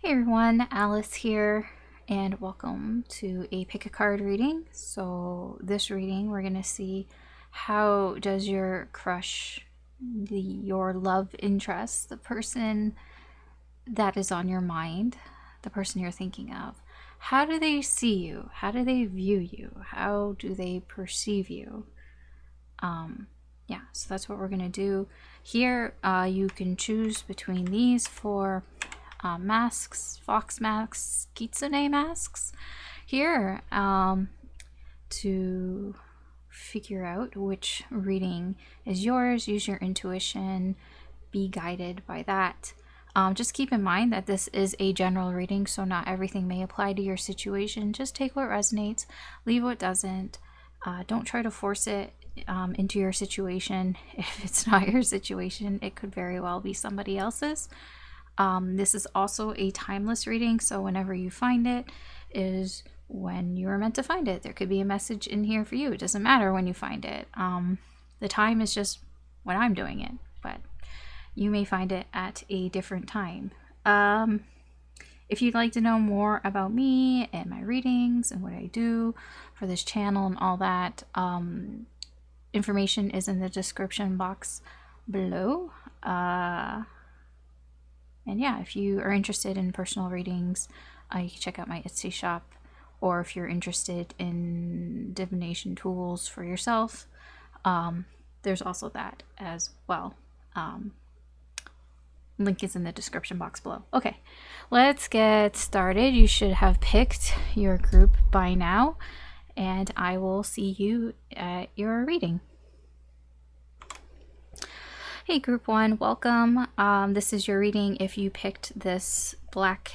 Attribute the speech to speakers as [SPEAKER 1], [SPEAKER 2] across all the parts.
[SPEAKER 1] Hey everyone, Alice here, and welcome to a pick a card reading. So this reading, we're gonna see how does your crush, your love interest, the person that is on your mind, the person you're thinking of, how do they see you? How do they view you? How do they perceive you? Yeah, so that's what we're gonna do here. You can choose between these four masks, fox masks, kitsune masks here, to figure out which reading is yours. Use your intuition, be guided by that. Just keep in mind that this is a general reading, so not everything may apply to your situation. Just take what resonates, leave what doesn't. Don't try to force it into your situation. If it's not your situation, it could very well be somebody else's. This is also a timeless reading, so whenever you find it is when you were meant to find it. There could be a message in here for you. It doesn't matter when you find it. The time is just when I'm doing it, but you may find it at a different time. If you'd like to know more about me and my readings and what I do for this channel and all that, information is in the description box below. And yeah, if you are interested in personal readings, you can check out my Etsy shop. Or if you're interested in divination tools for yourself, there's also that as well. Link is in the description box below. Okay, let's get started. You should have picked your group by now, and I will see you at your reading. Hey group one, welcome. This is your reading if you picked this black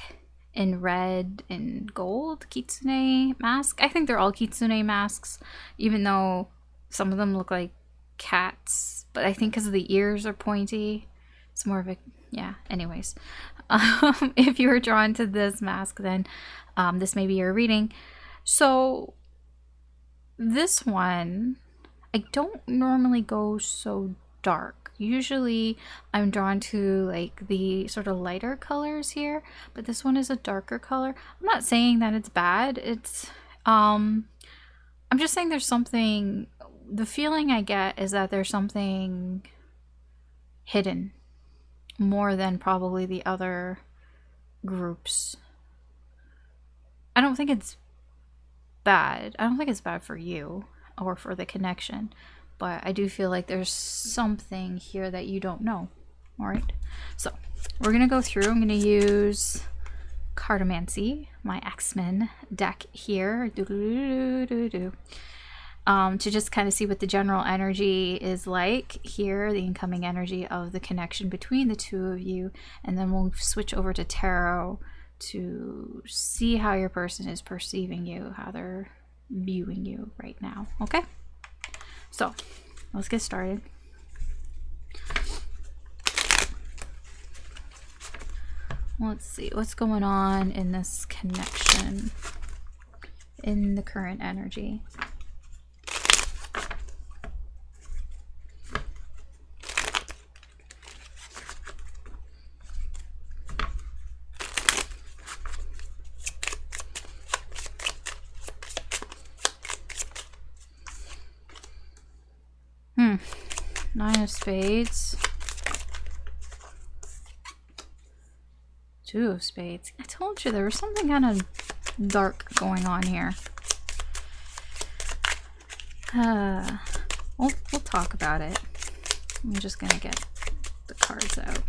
[SPEAKER 1] and red and gold kitsune mask. I think they're all kitsune masks, even though some of them look like cats, but I think because the ears are pointy, it's more of a, yeah, anyways. If you were drawn to this mask, then this may be your reading. So this one, I don't normally go so dark. Usually I'm drawn to like the sort of lighter colors here, but this one is a darker color. I'm not saying that it's bad. It's I'm just saying there's something, the feeling I get is that there's something hidden more than probably the other groups. I don't think it's bad. I don't think it's bad for you or for the connection, but I do feel like there's something here that you don't know. All right, so we're gonna go through. I'm gonna use Cartomancy, my X-Men deck here, to just kind of see what the general energy is like here, the incoming energy of the connection between the two of you, and then we'll switch over to tarot to see how your person is perceiving you, how they're viewing you right now. Okay, so let's get started. Let's see what's going on in this connection, in the current energy. Nine of Spades. Two of Spades. I told you there was something kind of dark going on here. We'll talk about it. I'm just gonna get the cards out.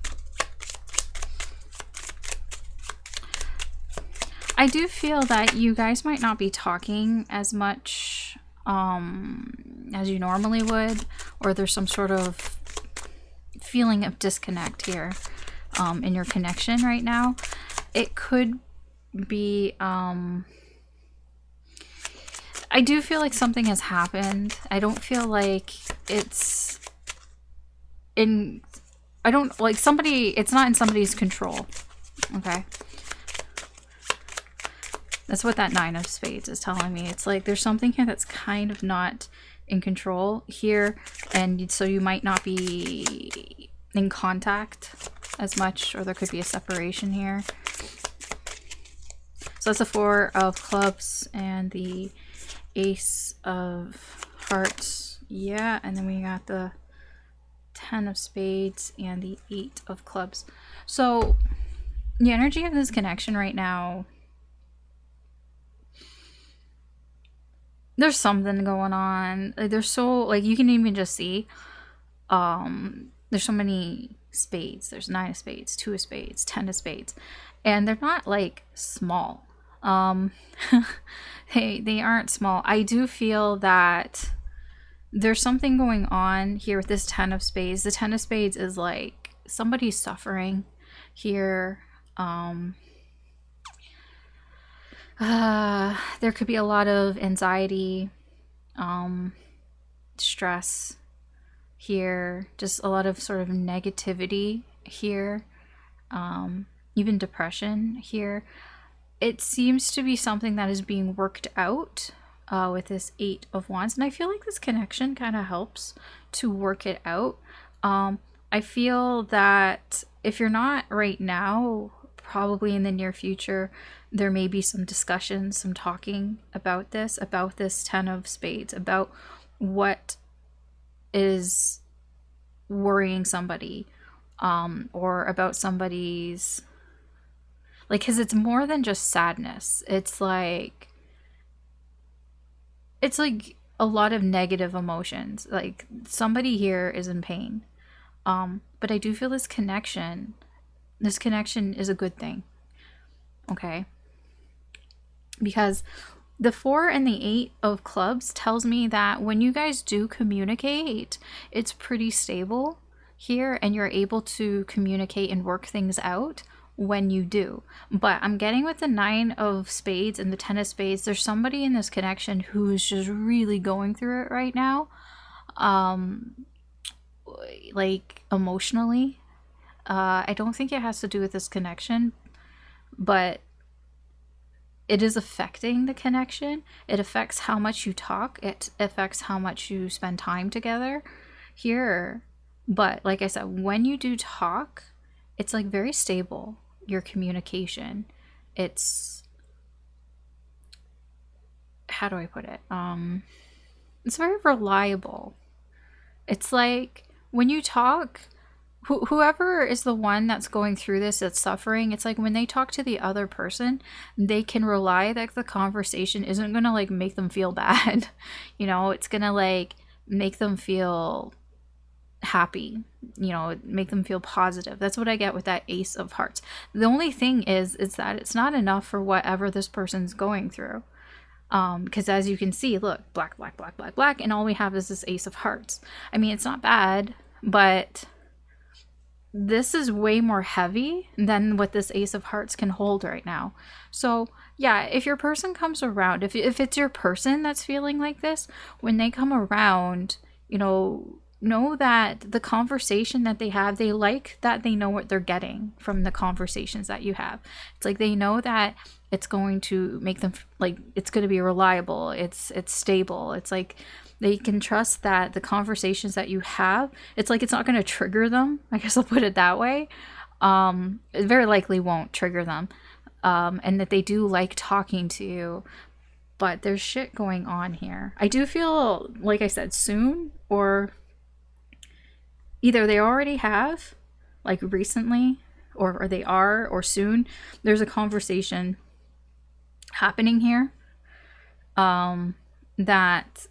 [SPEAKER 1] I do feel that you guys might not be talking as much as you normally would, or there's some sort of feeling of disconnect here in your connection right now. It could be I do feel like something has happened. I don't feel like it's in, I don't like somebody, it's not in somebody's control. Okay, that's what that Nine of Spades is telling me. It's like there's something here that's kind of not in control here, and so you might not be in contact as much, or there could be a separation here. So that's the 4 of clubs and the ace of hearts. Yeah, and then we got the 10 of spades and the 8 of clubs. So the energy of this connection right now, there's something going on. Like, there's so, like, you can even just see there's so many spades. There's 9 of spades, 2 of spades, 10 of spades, and they're not like small. They aren't small. I do feel that there's something going on here with this 10 of spades. The 10 of spades is like somebody's suffering here. There could be a lot of anxiety, stress here, just a lot of sort of negativity here, even depression here. It seems to be something that is being worked out with this 8 of wands, and I feel like this connection kind of helps to work it out. I feel that if you're not right now, probably in the near future, there may be some discussions, some talking about this 10 of spades, about what is worrying somebody, or about somebody's, like, because it's more than just sadness. It's like a lot of negative emotions. Like, somebody here is in pain. But I do feel this connection is a good thing. Okay? Because the 4 and the 8 of clubs tells me that when you guys do communicate, it's pretty stable here, and you're able to communicate and work things out when you do. But I'm getting with the 9 of spades and the 10 of spades, there's somebody in this connection who is just really going through it right now, like emotionally. I don't think it has to do with this connection, but it is affecting the connection. It affects how much you talk. It affects how much you spend time together here. But like I said, when you do talk, it's like very stable, your communication. It's, how do I put it? It's very reliable. It's like when you talk, whoever is the one that's going through this, that's suffering, it's like when they talk to the other person, they can rely that the conversation isn't gonna like make them feel bad. You know, it's gonna like make them feel happy, you know, make them feel positive. That's what I get with that ace of hearts. The only thing is that it's not enough for whatever this person's going through. Because as you can see, look, black, black, black, black, black, and all we have is this ace of hearts. I mean, it's not bad, but this is way more heavy than what this ace of hearts can hold right now. So yeah, if your person comes around, if it's your person that's feeling like this, when they come around, you know that the conversation that they have, they like that they know what they're getting from the conversations that you have. It's like they know that it's going to make them, like, it's going to be reliable, it's stable. It's like they can trust that the conversations that you have, it's like it's not going to trigger them. I guess I'll put it that way. It very likely won't trigger them. And that they do like talking to you. But there's shit going on here. I do feel, like I said, soon, or either they already have, like recently, or they are, or soon, there's a conversation happening here, that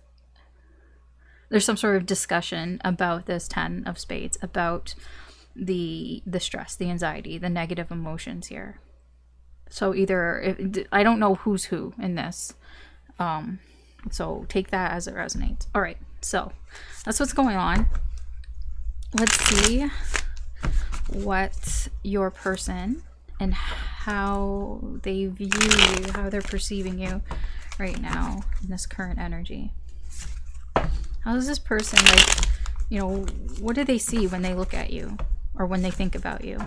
[SPEAKER 1] there's some sort of discussion about this 10 of spades, about the stress, the anxiety, the negative emotions here. So either, I don't know who's who in this, so take that as it resonates. All right, so that's what's going on. Let's see what your person and how they view you, how they're perceiving you right now in this current energy. How does this person, like, you know, what do they see when they look at you or when they think about you?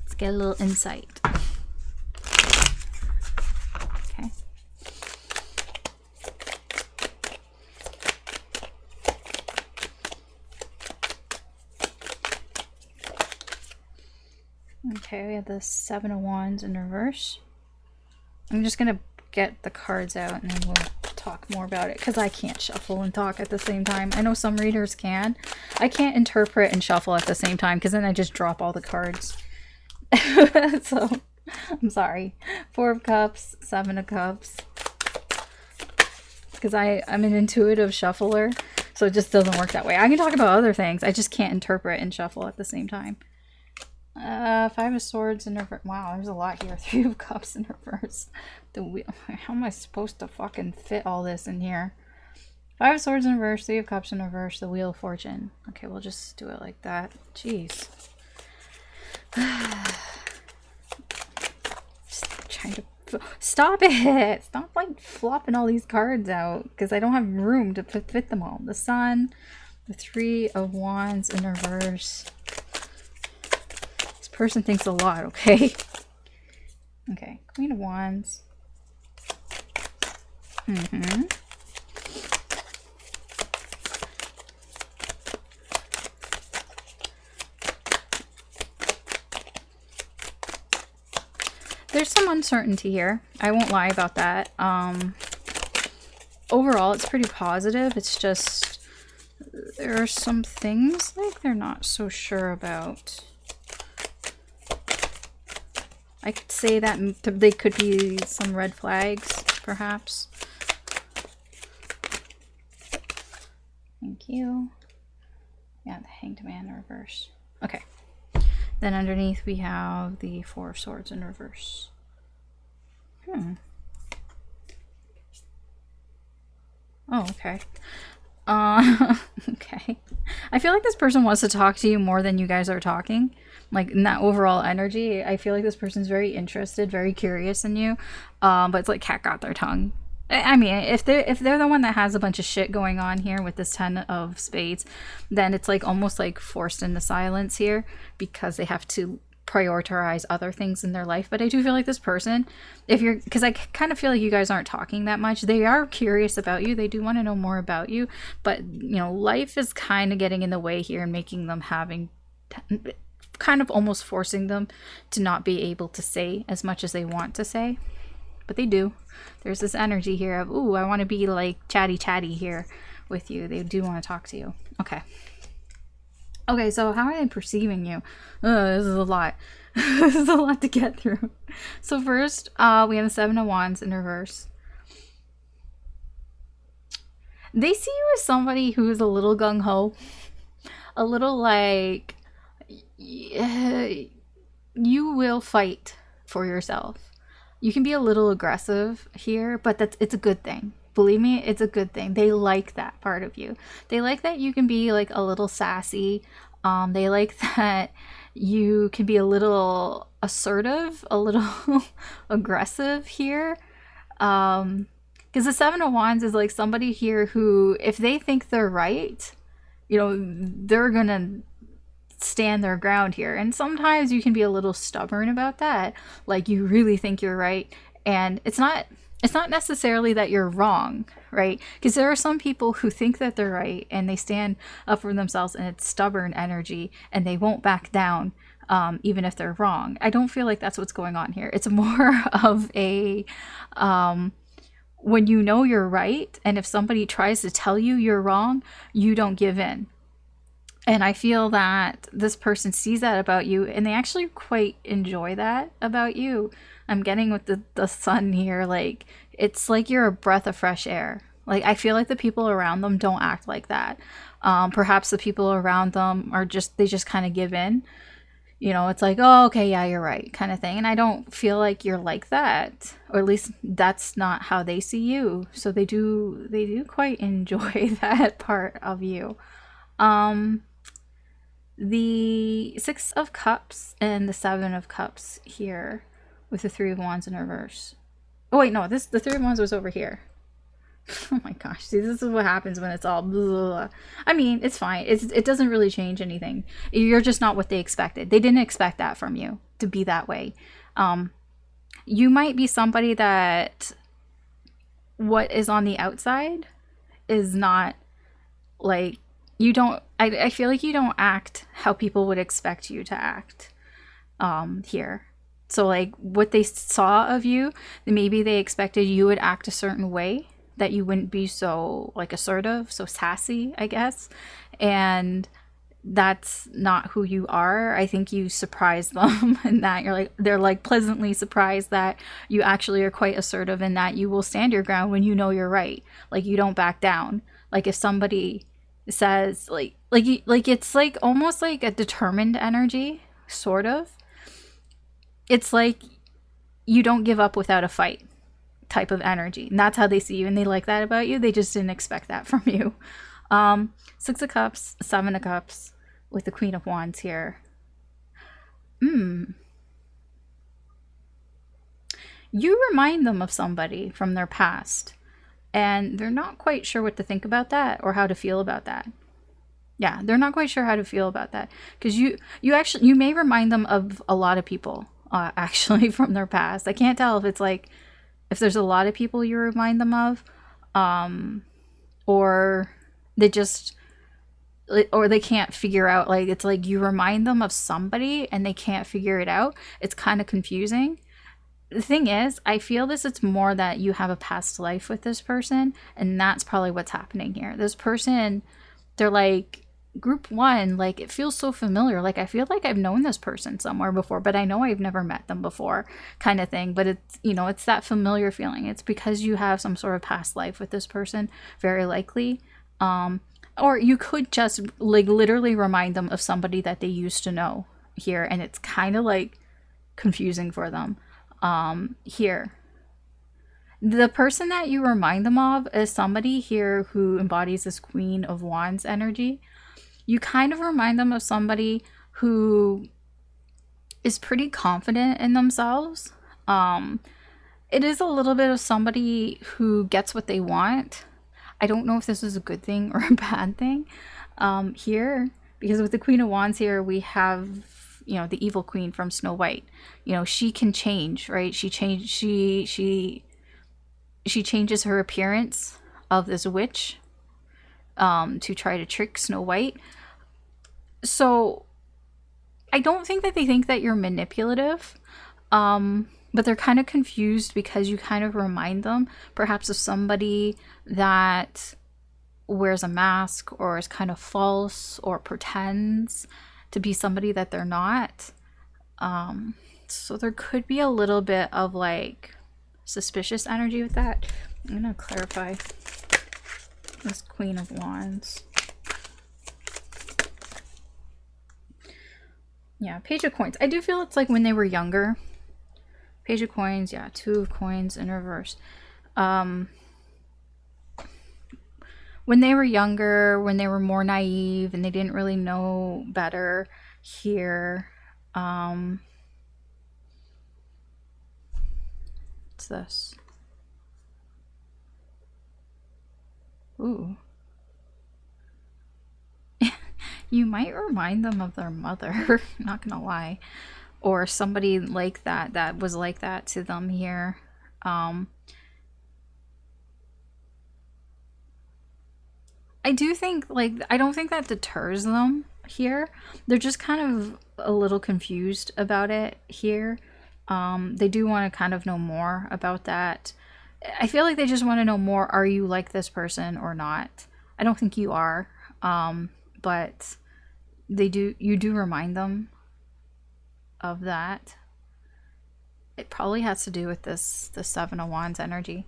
[SPEAKER 1] Let's get a little insight. Okay. Okay, we have the Seven of Wands in reverse. I'm just gonna get the cards out and then we'll talk more about it because I can't shuffle and talk at the same time. I know some readers can. I can't interpret and shuffle at the same time because then I just drop all the cards. So, I'm sorry. Four of Cups, Seven of Cups. Because I'm an intuitive shuffler, so it just doesn't work that way. I can talk about other things. I just can't interpret and shuffle at the same time. Five of Swords in reverse. Wow, there's a lot here. Three of Cups in reverse. The wheel. How am I supposed to fucking fit all this in here? Five of Swords in reverse. Three of Cups in reverse. The Wheel of Fortune. Okay, we'll just do it like that. Jeez. Just trying to... Stop it! Stop, like, flopping all these cards out. Because I don't have room to fit them all. The Sun. The Three of Wands in reverse. Person thinks a lot, okay? Okay, Queen of Wands. There's some uncertainty here. I won't lie about that. Overall, it's pretty positive. It's just there are some things like they're not so sure about. I could say that they could be some red flags, perhaps. Thank you. Yeah, the Hanged Man in reverse. Okay. Then underneath we have the Four of Swords in reverse. Oh, okay. Okay. I feel like this person wants to talk to you more than you guys are talking. Like, in that overall energy, I feel like this person's very interested, very curious in you. But it's like cat got their tongue. I mean, if they're the one that has a bunch of shit going on here with this 10 of Spades, then it's like almost like forced into silence here because they have to prioritize other things in their life. But I do feel like this person, because I kind of feel like you guys aren't talking that much. They are curious about you. They do want to know more about you. But, you know, life is kind of getting in the way here and making them kind of almost forcing them to not be able to say as much as they want to say. But they do. There's this energy here of, ooh, I want to be like chatty here with you. They do want to talk to you. Okay. Okay, so how are they perceiving you? This is a lot. This is a lot to get through. So first, we have the Seven of Wands in reverse. They see you as somebody who is a little gung-ho. A little like... you will fight for yourself. You can be a little aggressive here, but it's a good thing. Believe me, it's a good thing. They like that part of you. They like that you can be like a little sassy. They like that you can be a little assertive, a little aggressive here. Because the Seven of Wands is like somebody here who, if they think they're right, you know, they're gonna stand their ground here. And sometimes you can be a little stubborn about that. Like you really think you're right. And it's not necessarily that you're wrong, right? Because there are some people who think that they're right and they stand up for themselves and it's stubborn energy and they won't back down even if they're wrong. I don't feel like that's what's going on here. It's more of a when you know you're right and if somebody tries to tell you you're wrong, you don't give in. And I feel that this person sees that about you and they actually quite enjoy that about you. I'm getting with the Sun here, like, it's like you're a breath of fresh air. Like, I feel like the people around them don't act like that. Perhaps the people around them they just kind of give in. You know, it's like, oh, okay, yeah, you're right, kind of thing. And I don't feel like you're like that. Or at least that's not how they see you. So they do quite enjoy that part of you. The Six of Cups and the Seven of Cups here with the Three of Wands in reverse. Oh wait, no, the Three of Wands was over here. Oh my gosh, see, this is what happens when it's all blah. I mean, it's fine. It doesn't really change anything. You're just not what they expected. They didn't expect that from you, to be that way. You might be somebody that what is on the outside is not like, you don't, I feel like you don't act how people would expect you to act. here. So like what they saw of you, maybe they expected you would act a certain way, that you wouldn't be so like assertive, so sassy, I guess. And that's not who you are. I think you surprise them and that they're like pleasantly surprised that you actually are quite assertive and that you will stand your ground when you know you're right. Like you don't back down. Like if somebody says like it's like almost like a determined energy, sort of. It's like you don't give up without a fight type of energy. And that's how they see you, and they like that about you. They just didn't expect that from you. Six of Cups, Seven of Cups with the Queen of Wands here. You remind them of somebody from their past, and they're not quite sure what to think about that or how to feel about that. Yeah, they're not quite sure how to feel about that, because you may remind them of a lot of people actually from their past. I can't tell if it's like if there's a lot of people you remind them of, or they just, or they can't figure out, like it's like you remind them of somebody and they can't figure it out. It's kind of confusing. The thing is, I feel it's more that you have a past life with this person, and that's probably what's happening here. This person, they're like, group one, like it feels so familiar. Like I feel like I've known this person somewhere before, but I know I've never met them before, kind of thing. But it's, it's that familiar feeling. It's because you have some sort of past life with this person, very likely. Or you could just like literally remind them of somebody that they used to know here, and it's kind of like confusing for them. Here, the person that you remind them of is somebody here who embodies this Queen of Wands energy. You kind of remind them of somebody who is pretty confident in themselves. It is a little bit of somebody who gets what they want. I don't know if this is a good thing or a bad thing here, because with the Queen of Wands here, we have, the evil queen from Snow White. She can change, right? She changes her appearance of this witch to try to trick Snow White. So I don't think that they think that you're manipulative, but they're kind of confused because you kind of remind them perhaps of somebody that wears a mask or is kind of false or pretends to be somebody that they're not. So there could be a little bit of like suspicious energy with that. I'm gonna clarify this Queen of Wands. Yeah, Page of Coins. I do feel it's like when they were younger. Page of Coins, yeah, Two of Coins in reverse. When they were younger, when they were more naive and they didn't really know better here. What's this? Ooh. You might remind them of their mother, not gonna lie. Or somebody like that was like that to them here. I do think, like, I don't think that deters them here. They're just kind of a little confused about it here. They do want to kind of know more about that. I feel like they just want to know more. Are you like this person or not? I don't think you are. But you do remind them of that. It probably has to do with the Seven of Wands energy.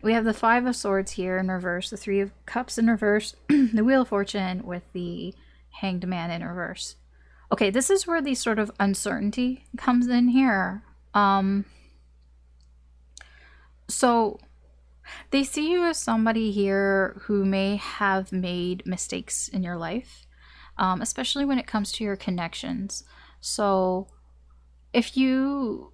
[SPEAKER 1] We have the Five of Swords here in reverse, the Three of Cups in reverse, the Wheel of Fortune with the Hanged Man in reverse. Okay, this is where the sort of uncertainty comes in here. So they see you as somebody here who may have made mistakes in your life, especially when it comes to your connections. So if you,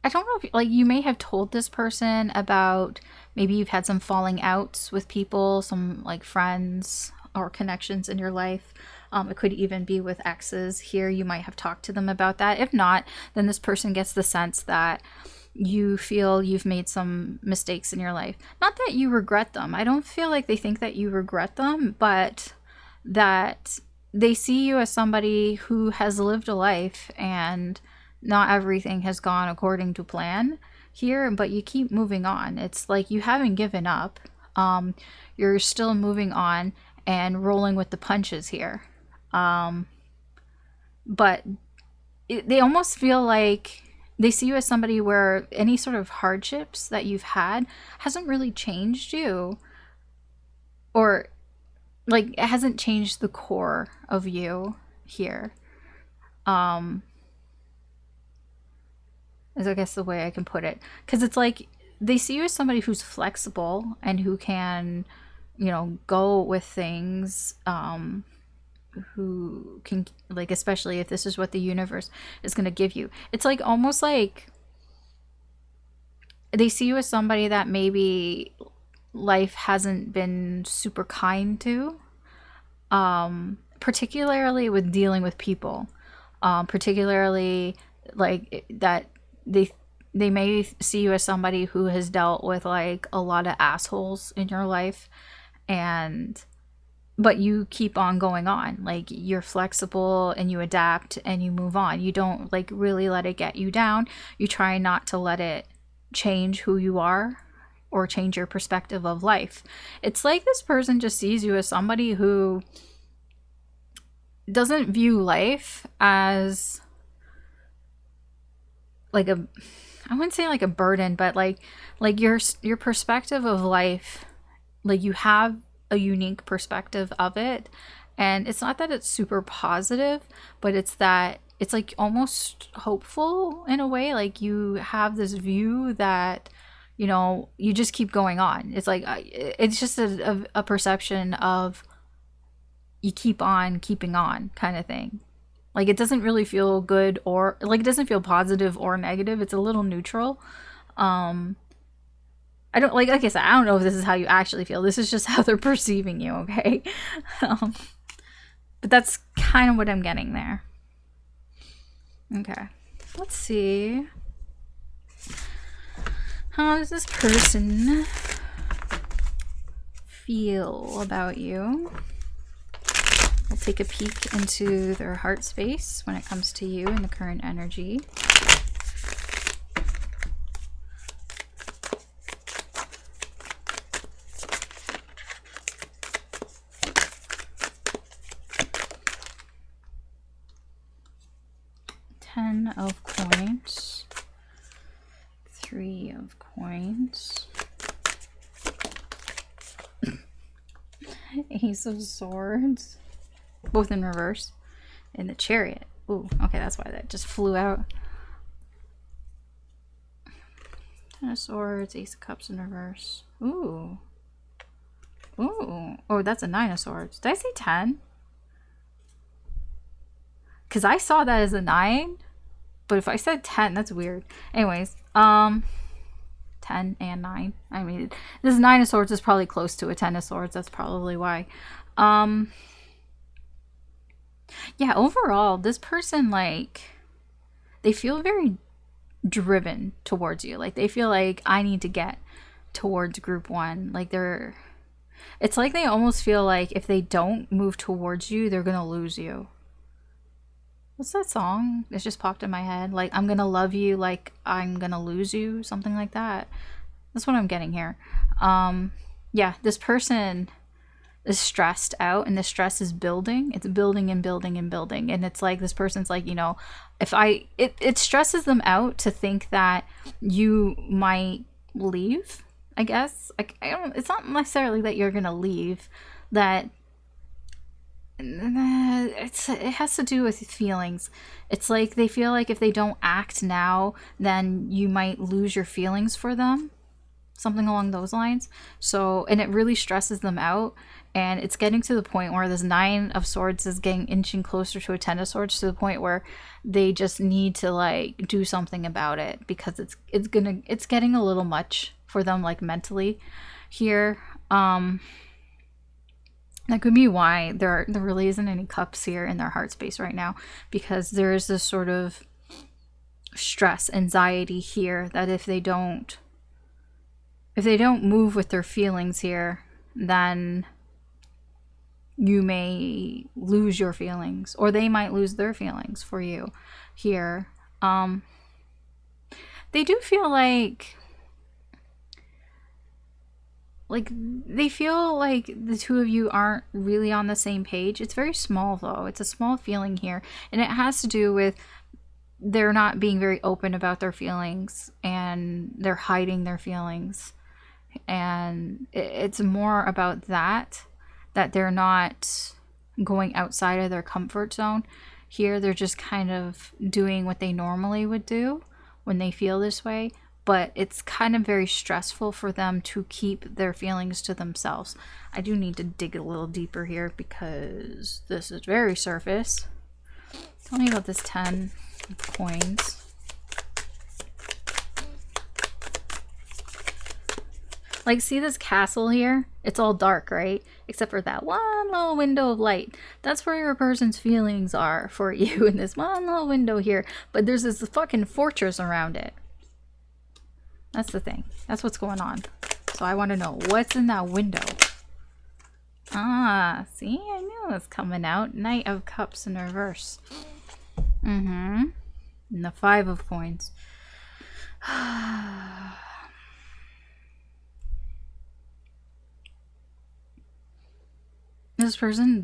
[SPEAKER 1] I don't know if, like, you may have told this person about, maybe you've had some falling outs with people, some like friends or connections in your life. It could even be with exes here. You might have talked to them about that. If not, then this person gets the sense that you feel you've made some mistakes in your life. Not that you regret them. I don't feel like they think that you regret them, but that they see you as somebody who has lived a life, and not everything has gone according to plan here, but you keep moving on. It's like you haven't given up. You're still moving on and rolling with the punches here. But they almost feel like they see you as somebody where any sort of hardships that you've had hasn't really changed you, or like it hasn't changed the core of you here. Is I guess the way I can put it, because it's like they see you as somebody who's flexible and who can, go with things, who can, like, especially if this is what the universe is going to give you. It's like almost like they see you as somebody that maybe life hasn't been super kind to, particularly with dealing with people, particularly like that they may see you as somebody who has dealt with like a lot of assholes in your life, but you keep on going on. Like, you're flexible and you adapt and you move on. You don't like really let it get you down. You try not to let it change who you are or change your perspective of life. It's like this person just sees you as somebody who doesn't view life as like I wouldn't say like a burden, but like your perspective of life, like you have a unique perspective of it, and it's not that it's super positive, but it's that it's like almost hopeful in a way. Like you have this view that you just keep going on. It's like it's just a perception of you keep on keeping on kind of thing. Like, it doesn't really feel good, or like it doesn't feel positive or negative. It's a little neutral. I don't like I said, I don't know if this is how you actually feel. This is just how they're perceiving you, okay? But that's kind of what I'm getting there. Okay, let's see. How does this person feel about you? We'll take a peek into their heart space when it comes to you and the current energy. Ten of coins. Three of coins. Ace of swords. Both in reverse. And the chariot. Ooh, okay, that's why that just flew out. Ten of swords, ace of cups in reverse. Ooh. Ooh. Oh, that's a nine of swords. Did I say 10? Because I saw that as a 9. But if I said 10, that's weird. Anyways, 10 and 9. I mean, this 9 of swords is probably close to a 10 of swords. That's probably why. Yeah, overall, this person, like, they feel very driven towards you. Like, they feel like, I need to get towards group 1. Like, it's like they almost feel like if they don't move towards you, they're gonna lose you. What's that song? It just popped in my head. Like, I'm gonna love you like I'm gonna lose you. Something like that. That's what I'm getting here. Yeah, this person is stressed out, and the stress is building. It's building and building and building. And it's like this person's like, it stresses them out to think that you might leave, I guess. It's not necessarily that you're gonna leave, that it has to do with feelings. It's like they feel like if they don't act now, then you might lose your feelings for them, something along those lines. So, and it really stresses them out, and it's getting to the point where this 9 of swords is inching closer to a 10 of swords, to the point where they just need to like do something about it, because it's getting a little much for them, like mentally here. That could be why there really isn't any cups here in their heart space right now, because there is this sort of stress, anxiety here, that if they don't move with their feelings here, then you may lose your feelings, or they might lose their feelings for you here. They do feel like they feel like the two of you aren't really on the same page. It's very small though. It's a small feeling here, and it has to do with they're not being very open about their feelings, and they're hiding their feelings. And it's more about that they're not going outside of their comfort zone. Here they're just kind of doing what they normally would do when they feel this way, but it's kind of very stressful for them to keep their feelings to themselves. I do need to dig a little deeper here because this is very surface. Tell me about this 10 of coins. Like, see this castle here? It's all dark, right? Except for that one little window of light. That's where your person's feelings are for you in this one little window here. But there's this fucking fortress around it. That's the thing. That's what's going on. So I want to know what's in that window. Ah, see? I knew it was coming out. Knight of Cups in reverse. And the 5 of coins. This person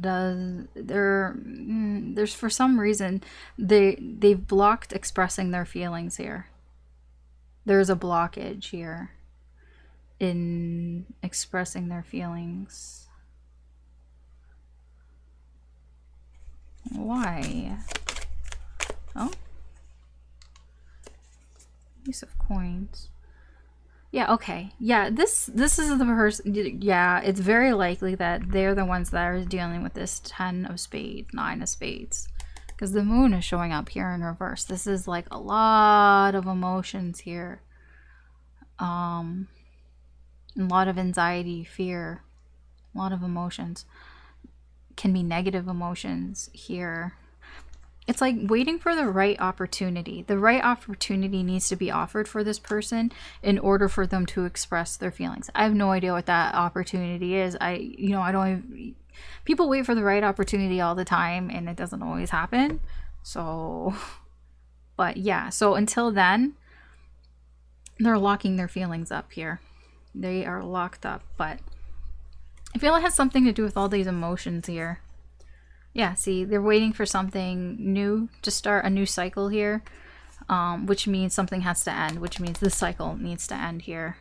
[SPEAKER 1] there's for some reason they've blocked expressing their feelings here. There's a blockage here in expressing their feelings. Why? Oh, use of coins. Yeah, okay. Yeah, this is the person. Yeah, it's very likely that they're the ones that are dealing with this 10 of spades, 9 of spades. Because the moon is showing up here in reverse. This is like a lot of emotions here. A lot of anxiety, fear, a lot of emotions. Can be negative emotions here. It's like waiting for the right opportunity. The right opportunity needs to be offered for this person in order for them to express their feelings. I have no idea what that opportunity is. I don't even, people wait for the right opportunity all the time and it doesn't always happen. So, but yeah, so until then, they're locking their feelings up here. They are locked up, but I feel it has something to do with all these emotions here. Yeah, see, they're waiting for something new to start, a new cycle here, which means something has to end, which means this cycle needs to end here.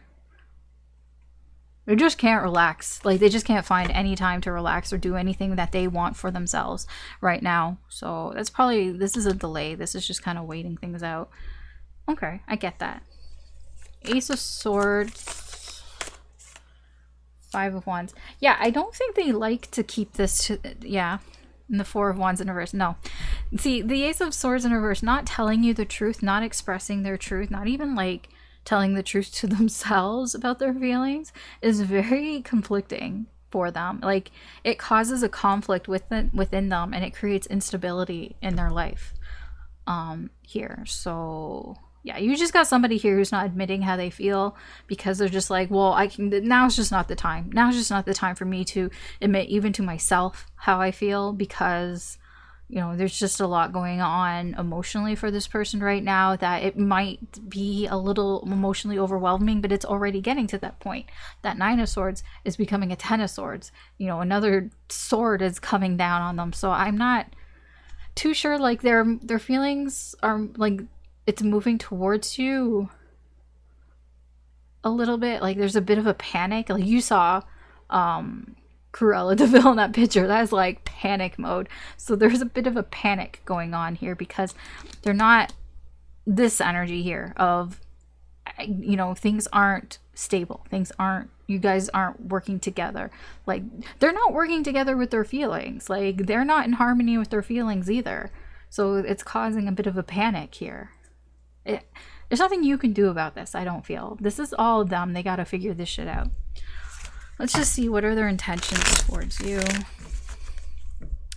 [SPEAKER 1] They just can't relax. Like, they just can't find any time to relax or do anything that they want for themselves right now. So that's probably, this is a delay. This is just kind of waiting things out. Okay, I get that. Ace of Swords, 5 of Wands. Yeah, I don't think they like to keep this to, yeah. And the 4 of Wands in reverse. No. See, the Ace of Swords in reverse, not telling you the truth, not expressing their truth, not even like telling the truth to themselves about their feelings is very conflicting for them. Like, it causes a conflict within them, and it creates instability in their life here. So yeah, you just got somebody here who's not admitting how they feel because they're just like, well, now's just not the time. Now's just not the time for me to admit even to myself how I feel, because, you know, there's just a lot going on emotionally for this person right now that it might be a little emotionally overwhelming, but it's already getting to that point. That 9 of Swords is becoming a 10 of Swords. You know, another sword is coming down on them. So I'm not too sure, like, their feelings are like, it's moving towards you a little bit. Like, there's a bit of a panic. Like, you saw Cruella de Vil in that picture. That is like panic mode. So there's a bit of a panic going on here because they're not, this energy here of, you know, things aren't stable. Things aren't, you guys aren't working together. Like, they're not working together with their feelings. Like, they're not in harmony with their feelings either. So it's causing a bit of a panic here. There's nothing you can do about this, I don't feel. This is all them. They got to figure this shit out. Let's just see, what are their intentions towards you?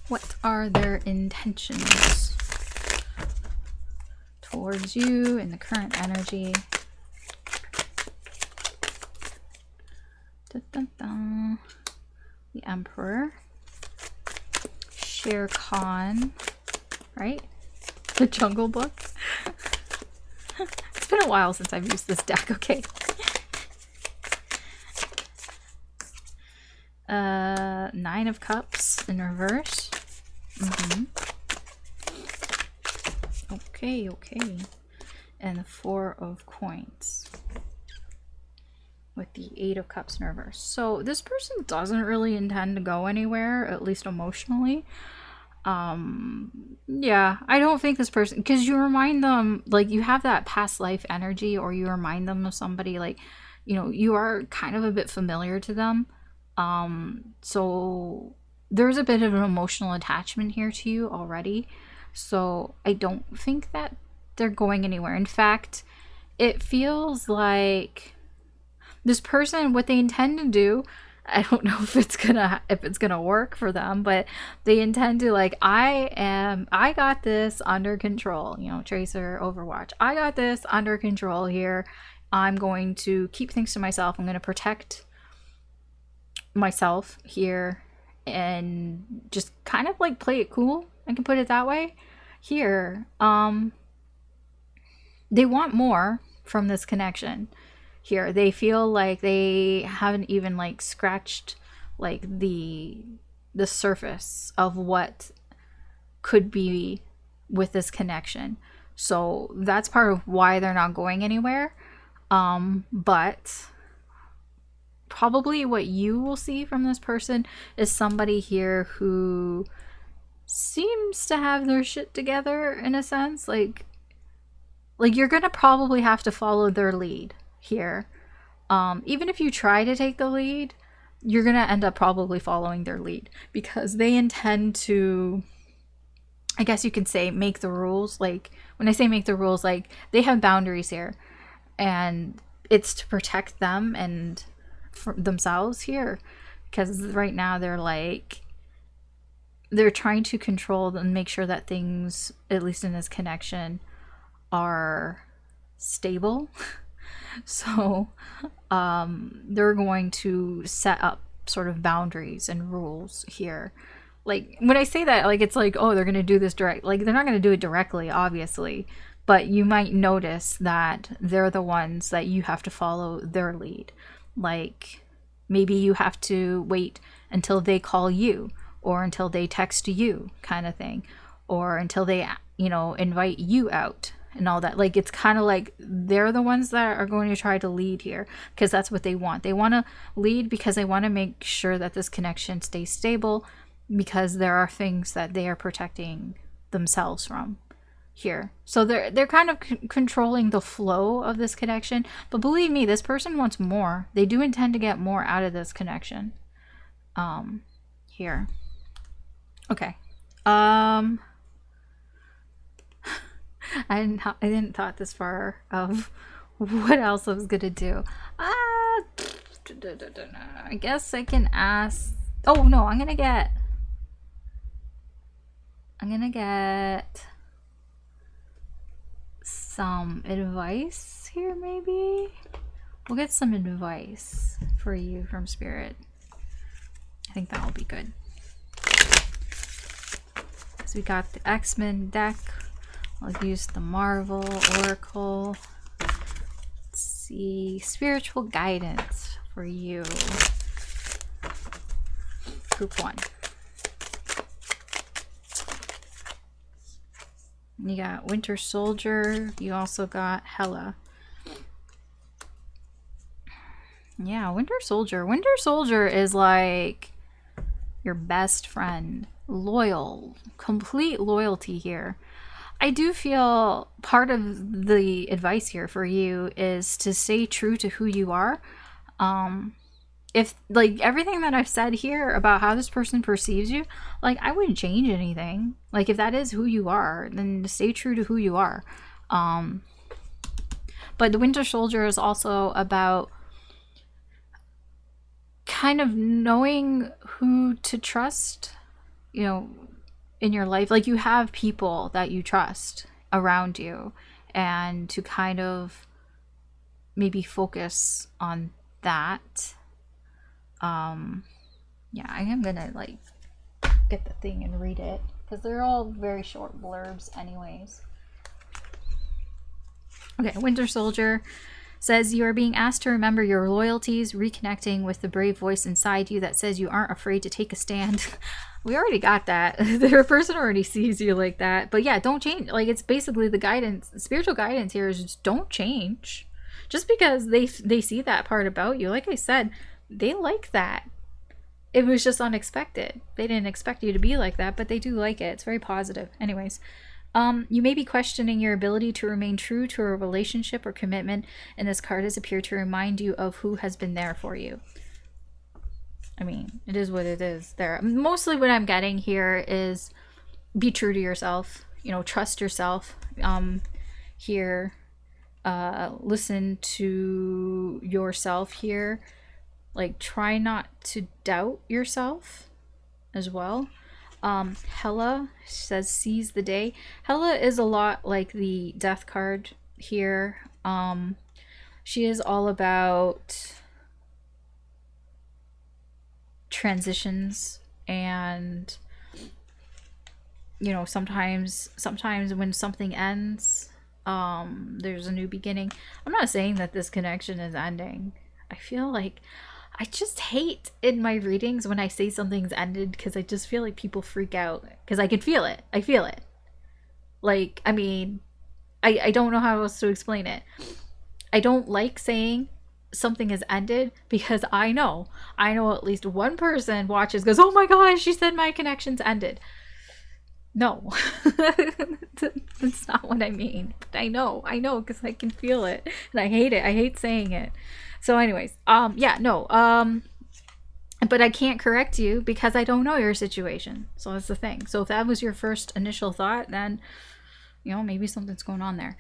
[SPEAKER 1] What are their intentions towards you in the current energy? Dun, dun, dun. The Emperor. Shere Khan, right? The Jungle Book. It's been a while since I've used this deck. Okay. Nine of Cups in reverse. Okay. And the Four of Coins with the Eight of Cups in reverse. So this person doesn't really intend to go anywhere, at least emotionally. Yeah, I don't think this person, because you remind them, like, you have that past life energy, or you remind them of somebody, like, you know, you are kind of a bit familiar to them. So there's a bit of an emotional attachment here to you already. So I don't think that they're going anywhere. In fact, it feels like this person, what they intend to do, I don't know if it's gonna work for them, but they intend to, like, I got this under control, you know, Tracer, Overwatch. I got this under control here. I'm going to keep things to myself. I'm going to protect myself here and just kind of like play it cool. I can put it that way. Here, they want more from this connection. Here, they feel like they haven't even like scratched like the surface of what could be with this connection. So that's part of why they're not going anywhere. But probably what you will see from this person is somebody here who seems to have their shit together in a sense. Like you're gonna probably have to follow their lead here. Even if you try to take the lead, you're gonna end up probably following their lead, because they intend to, I guess you could say, make the rules. Like, when I say make the rules, like, they have boundaries here, and it's to protect them and for themselves here, because right now they're trying to control and make sure that things, at least in this connection, are stable. So they're going to set up sort of boundaries and rules here. Like, when I say that, like, it's like, oh, they're going to do this direct. Like, they're not going to do it directly, obviously, but you might notice that they're the ones that you have to follow their lead. Like, maybe you have to wait until they call you, or until they text you, kind of thing, or until they, you know, invite you out and all that. Like, it's kind of like they're the ones that are going to try to lead here, because that's what they want. They want to lead because they want to make sure that this connection stays stable, because there are things that they are protecting themselves from here. So they're kind of controlling the flow of this connection. But believe me, this person wants more. They do intend to get more out of this connection. Here. Okay. I didn't thought this far of what else I was gonna do. I guess I can ask. Oh no, I'm gonna get some advice here. Maybe we'll get some advice for you from Spirit. I think that will be good. So we got the X-Men deck. I'll use the Marvel Oracle. Let's see. Spiritual guidance for you. Group 1. You got Winter Soldier. You also got Hela. Yeah, Winter Soldier. Winter Soldier is like your best friend. Loyal. Complete loyalty here. I do feel part of the advice here for you is to stay true to who you are. If, like, everything that I've said here about how this person perceives you, like, I wouldn't change anything. Like, if that is who you are, then stay true to who you are. But the Winter Soldier is also about kind of knowing who to trust, you know, in your life. Like, you have people that you trust around you, and to kind of maybe focus on that. Yeah, I am gonna, like, get the thing and read it, because they're all very short blurbs anyways. Okay, Winter Soldier says you are being asked to remember your loyalties, reconnecting with the brave voice inside you that says you aren't afraid to take a stand. We already got that. The person already sees you like that. But yeah, don't change. Like, it's basically the guidance, spiritual guidance here is just don't change. Just because they see that part about you. Like I said, they like that. It was just unexpected. They didn't expect you to be like that, but they do like it. It's very positive. Anyways, you may be questioning your ability to remain true to a relationship or commitment, and this card has appeared to remind you of who has been there for you. I mean, it is what it is there. Mostly what I'm getting here is be true to yourself. You know, trust yourself. Here, listen to yourself here. Like, try not to doubt yourself as well. Hela says seize the day. Hela is a lot like the death card here. She is all about transitions, and you know, sometimes when something ends, there's a new beginning. I'm not saying that this connection is ending. I feel like I just hate in my readings when I say something's ended, because I just feel like people freak out, because I can feel it. I feel it. Like, I mean, I don't know how else to explain it. I don't like saying something has ended, because I know at least one person watches, goes, oh my gosh, she said my connection's ended. No, that's not what I mean. But I know because I can feel it, and I hate it. I hate saying it. So anyways, yeah, no, but I can't correct you because I don't know your situation. So that's the thing. So if that was your first initial thought, then, you know, maybe something's going on there.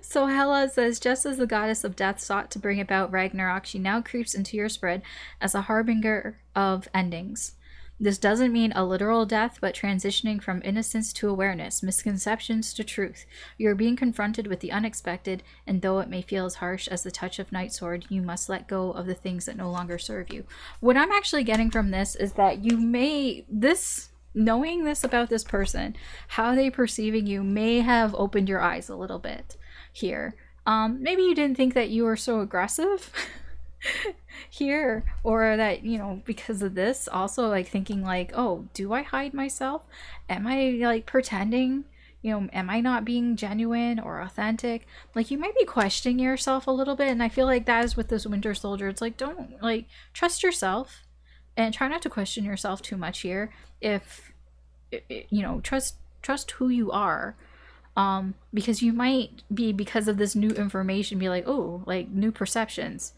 [SPEAKER 1] So Hela says, just as the goddess of death sought to bring about Ragnarok, she now creeps into your spread as a harbinger of endings. This doesn't mean a literal death, but transitioning from innocence to awareness, misconceptions to truth. You are being confronted with the unexpected, and though it may feel as harsh as the touch of Night Sword, you must let go of the things that no longer serve you. What I'm actually getting from this is that knowing this about this person, how they perceiving you, may have opened your eyes a little bit here. Maybe you didn't think that you were so aggressive here, or that, you know, because of this, also like thinking like, oh, do I hide myself? Am I like pretending? You know, am I not being genuine or authentic? Like, you might be questioning yourself a little bit, and I feel like that is with this Winter Soldier. It's like, don't, like, trust yourself and try not to question yourself too much here. If you know, trust who you are, because you might be, because of this new information, be like, oh, like new perceptions,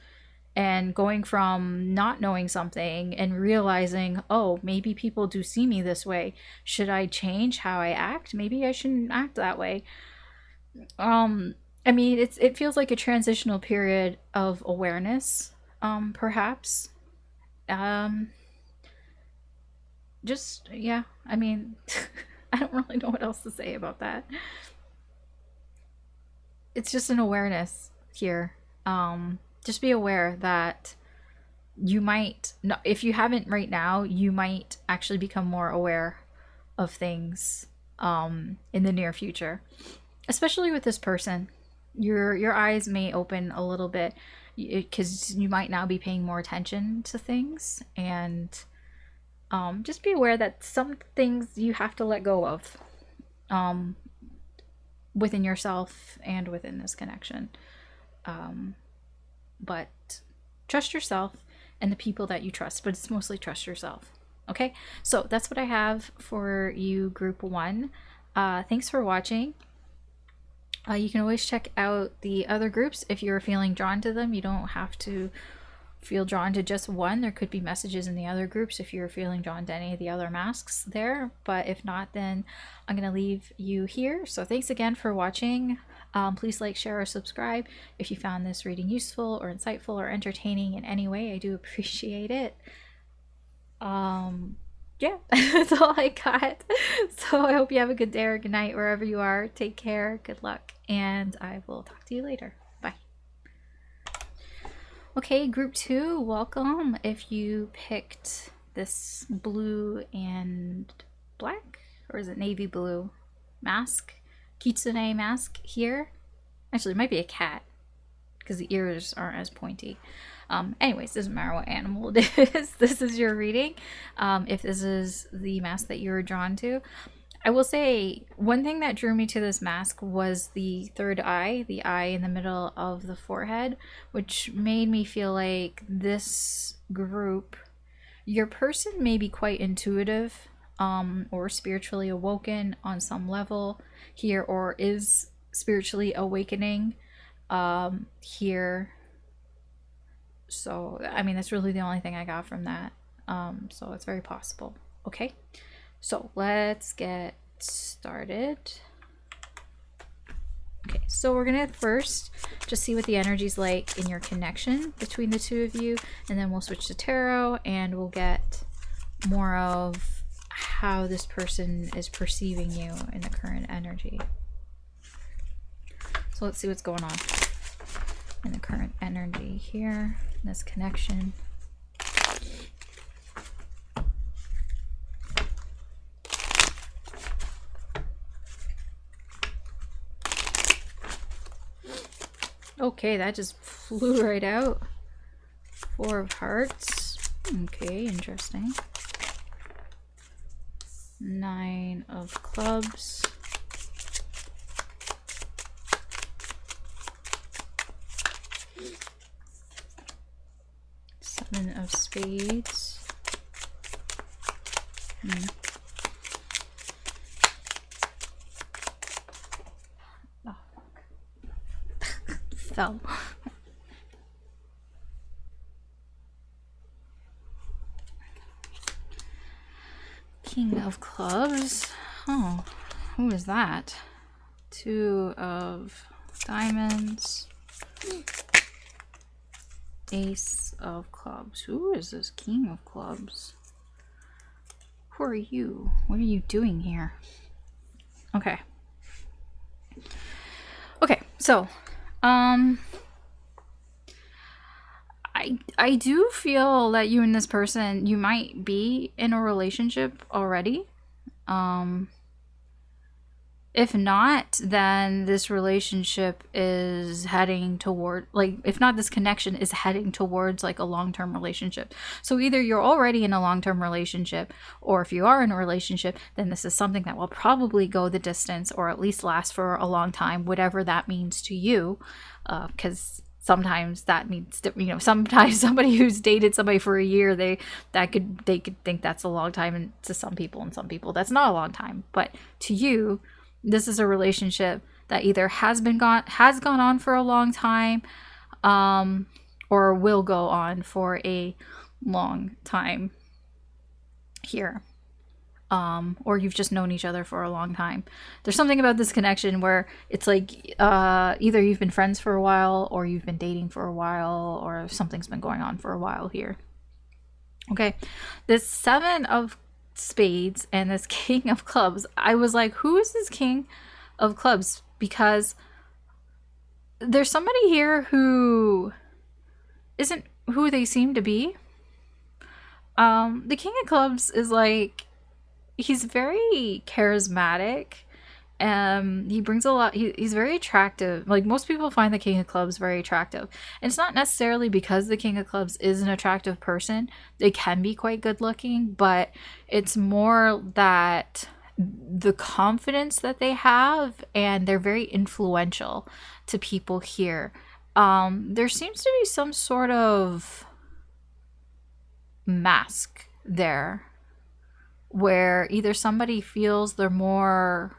[SPEAKER 1] and going from not knowing something and realizing, oh, maybe people do see me this way. Should I change how I act? Maybe I shouldn't act that way. I mean, it feels like a transitional period of awareness, perhaps. Just, yeah, I mean, I don't really know what else to say about that. It's just an awareness here. Just be aware that you might, if you haven't right now, you might actually become more aware of things in the near future, especially with this person. Your eyes may open a little bit, because you might now be paying more attention to things, and just be aware that some things you have to let go of within yourself and within this connection. But trust yourself and the people that you trust, but it's mostly trust yourself. Okay, so that's what I have for you, group 1. Thanks for watching. You can always check out the other groups if you're feeling drawn to them. You don't have to feel drawn to just one. There could be messages in the other groups if you're feeling drawn to any of the other masks there, but if not, then I'm gonna leave you here. So thanks again for watching. Please like, share, or subscribe if you found this reading useful or insightful or entertaining in any way. I do appreciate it. Yeah, that's all I got. So I hope you have a good day or good night wherever you are. Take care, good luck, and I will talk to you later. Bye. Okay, group 2, welcome. If you picked this blue and black, or is it navy blue mask, kitsune mask here. Actually, it might be a cat because the ears aren't as pointy. Anyways, doesn't matter what animal it is. This is your reading. If this is the mask that you're drawn to, I will say one thing that drew me to this mask was the third eye, the eye in the middle of the forehead, which made me feel like this group, your person may be quite intuitive, or spiritually awoken on some level here, or is spiritually awakening here. So, I mean, that's really the only thing I got from that. So it's very possible. Okay, so let's get started. Okay, so we're gonna first just see what the energy's like in your connection between the two of you, and then we'll switch to tarot and we'll get more of how this person is perceiving you in the current energy. So let's see what's going on in the current energy here, in this connection. Okay, that just flew right out. Four of Hearts. Okay, interesting. Nine of Clubs. Seven of Spades. Oh, fell. King of Clubs. Oh, who is that? Two of Diamonds. Ace of Clubs. Who is this King of Clubs? Who are you? What are you doing here? Okay. Okay, so I do feel that you and this person, you might be in a relationship already. If not, then this relationship is heading toward, like, if not, this connection is heading towards like a long-term relationship. So either you're already in a long-term relationship, or if you are in a relationship, then this is something that will probably go the distance, or at least last for a long time, whatever that means to you. Because sometimes that means, you know, sometimes somebody who's dated somebody for a year, they could think that's a long time, and to some people, and some people that's not a long time. But to you, this is a relationship that either has gone on for a long time, or will go on for a long time here. Or you've just known each other for a long time. There's something about this connection where it's like either you've been friends for a while, or you've been dating for a while, or something's been going on for a while here. Okay, this Seven of Spades and this King of Clubs, I was like, who is this King of Clubs? Because there's somebody here who isn't who they seem to be. The King of Clubs is like, he's very charismatic. He brings a lot. He's very attractive. Like, most people find the King of Clubs very attractive. And it's not necessarily because the King of Clubs is an attractive person. They can be quite good looking, but it's more that the confidence that they have, and they're very influential to people here. There seems to be some sort of mask there where either somebody feels they're more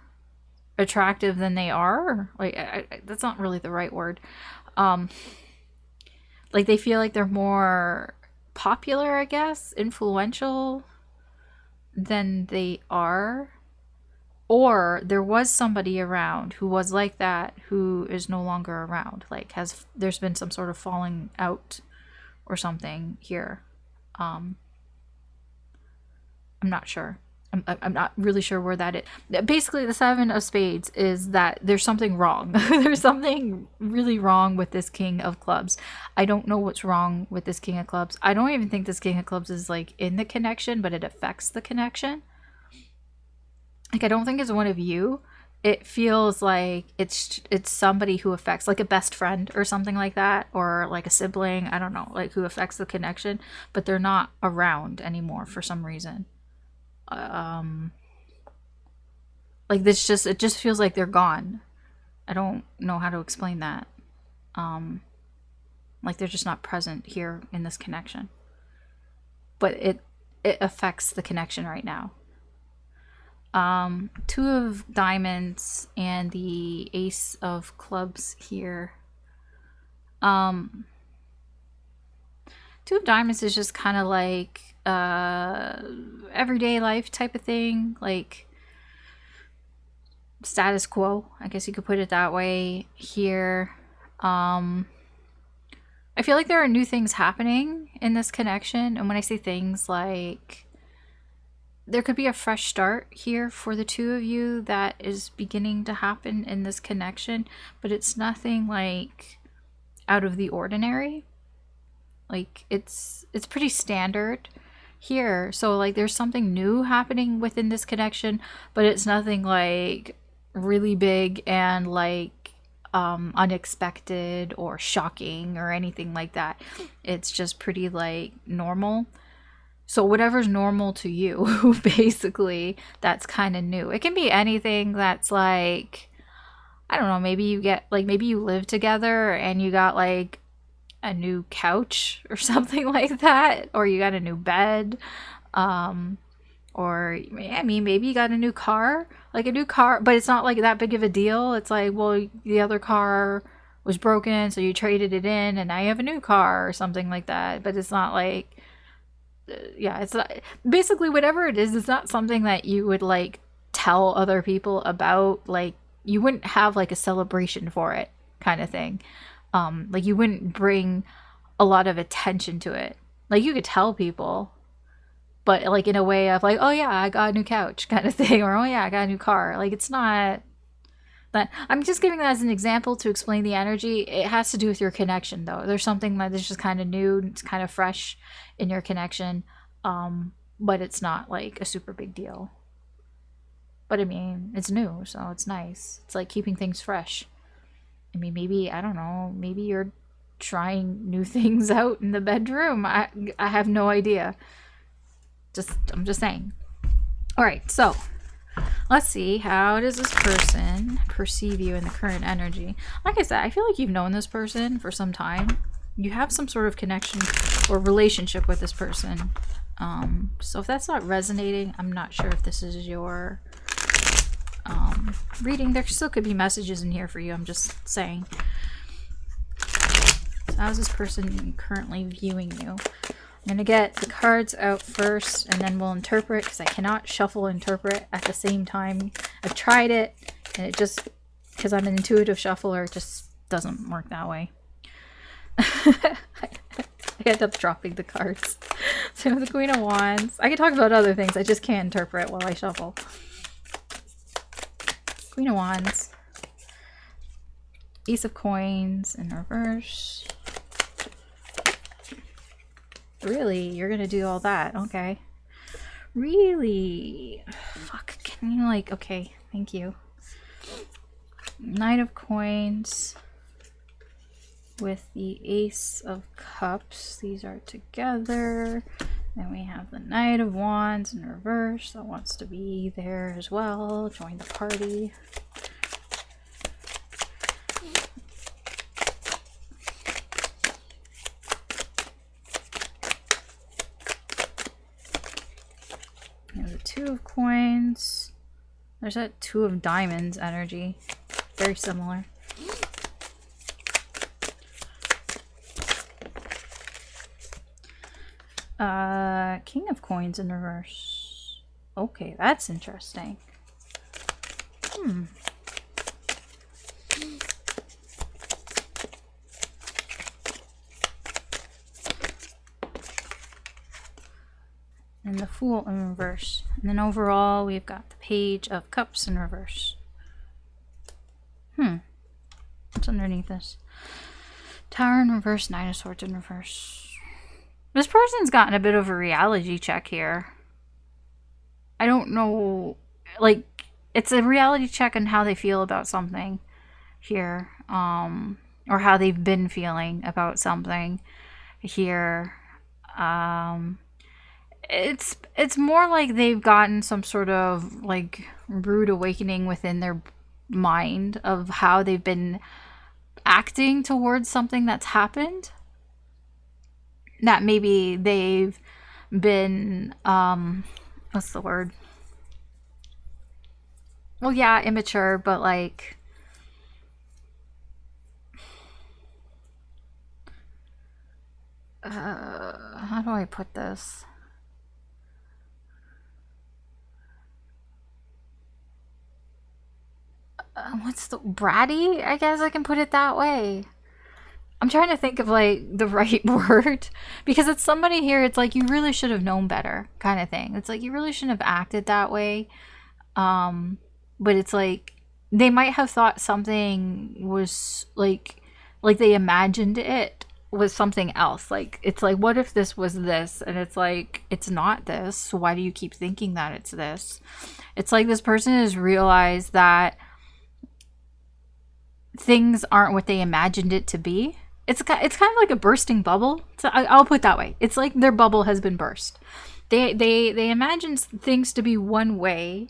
[SPEAKER 1] attractive than they are. Like, that's not really the right word. Like, they feel like they're more popular, I guess, influential than they are. Or there was somebody around who was like that, who is no longer around. Like, there's been some sort of falling out or something here. I'm not sure. I'm not really sure where that is. Basically, the Seven of Spades is that there's something wrong. There's something really wrong with this King of Clubs. I don't know what's wrong with this King of Clubs. I don't even think this King of Clubs is like in the connection, but it affects the connection. Like, I don't think it's one of you. It feels like it's somebody who affects, like a best friend or something like that, or like a sibling. I don't know, like who affects the connection, but they're not around anymore for some reason. Like this it just feels like they're gone. I don't know how to explain that. Like they're just not present here in this connection, but it affects the connection right now. Two of Diamonds and the Ace of Clubs here. Two of Diamonds is just kind of like everyday life type of thing, like status quo, I guess you could put it that way here. I feel like there are new things happening in this connection, and when I say things, like there could be a fresh start here for the two of you that is beginning to happen in this connection, but it's nothing like out of the ordinary. Like it's pretty standard here. So like there's something new happening within this connection, but it's nothing like really big and like unexpected or shocking or anything like that. It's just pretty like normal. So whatever's normal to you, basically, that's kind of new. It can be anything that's like, I don't know, maybe you get like, maybe you live together and you got like a new couch or something like that, or you got a new bed, or I mean maybe you got a new car, like a new car, but it's not like that big of a deal. It's like, well, the other car was broken, so you traded it in and now you have a new car or something like that. But it's not like, yeah, it's not, basically whatever it is, it's not something that you would like tell other people about. Like you wouldn't have like a celebration for it kind of thing. Like you wouldn't bring a lot of attention to it. Like you could tell people, but like in a way of like, oh yeah, I got a new couch kind of thing, or oh yeah, I got a new car. Like it's not that. I'm just giving that as an example to explain the energy. It has to do with your connection though. There's something that is just kind of new, it's kind of fresh in your connection, but it's not like a super big deal. But I mean, it's new, so it's nice. It's like keeping things fresh. I mean, maybe, I don't know, maybe you're trying new things out in the bedroom. I have no idea. I'm just saying. All right, so let's see. How does this person perceive you in the current energy? Like I said, I feel like you've known this person for some time. You have some sort of connection or relationship with this person. So if that's not resonating, I'm not sure if this is your reading. There still could be messages in here for you. I'm just saying. So how's this person currently viewing you? I'm going to get the cards out first and then we'll interpret, because I cannot shuffle interpret at the same time. I've tried it and it just, because I'm an intuitive shuffler, it just doesn't work that way. I end up dropping the cards. So the Queen of Wands. I can talk about other things. I just can't interpret while I shuffle. Queen of Wands. Ace of Coins in reverse. Really? You're gonna do all that? Okay. Really? Fuck. Can you like... Okay. Thank you. Knight of Coins. With the Ace of Cups. These are together. Then we have the Knight of Wands in reverse. That wants to be there as well. Join the party. The Two of Coins. There's that Two of Diamonds energy. Very similar. King of Coins in reverse. Okay, that's interesting. And the the Fool in reverse. And then overall, we've got the Page of Cups in reverse. What's underneath this? Tower in reverse, Nine of Swords in reverse. This person's gotten a bit of a reality check here. I don't know, like, it's a reality check on how they feel about something here, or how they've been feeling about something here. It's more like they've gotten some sort of like rude awakening within their mind of how they've been acting towards something that's happened, that maybe they've been what's the word, well, yeah, immature, but like, how do I put this? What's the bratty? I guess I can put it that way. I'm trying to think of like the right word, because it's somebody here. It's like you really should have known better, kind of thing. It's like you really shouldn't have acted that way. But it's like they might have thought something was like they imagined it was something else. Like, it's like, what if this was this? And it's like, it's not this. So why do you keep thinking that it's this? It's like this person has realized that things aren't what they imagined it to be. It's kind of like a bursting bubble. So I'll put it that way. It's like their bubble has been burst. They imagine things to be one way,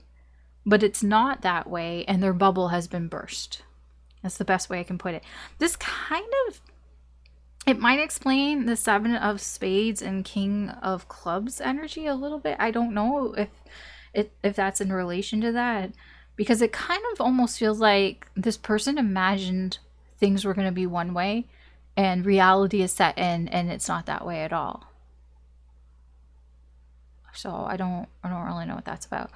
[SPEAKER 1] but it's not that way, and their bubble has been burst. That's the best way I can put it. This kind of, it might explain the Seven of Spades and King of Clubs energy a little bit. I don't know if that's in relation to that, because it kind of almost feels like this person imagined things were going to be one way, and reality is set in, and it's not that way at all. So I don't really know what that's about.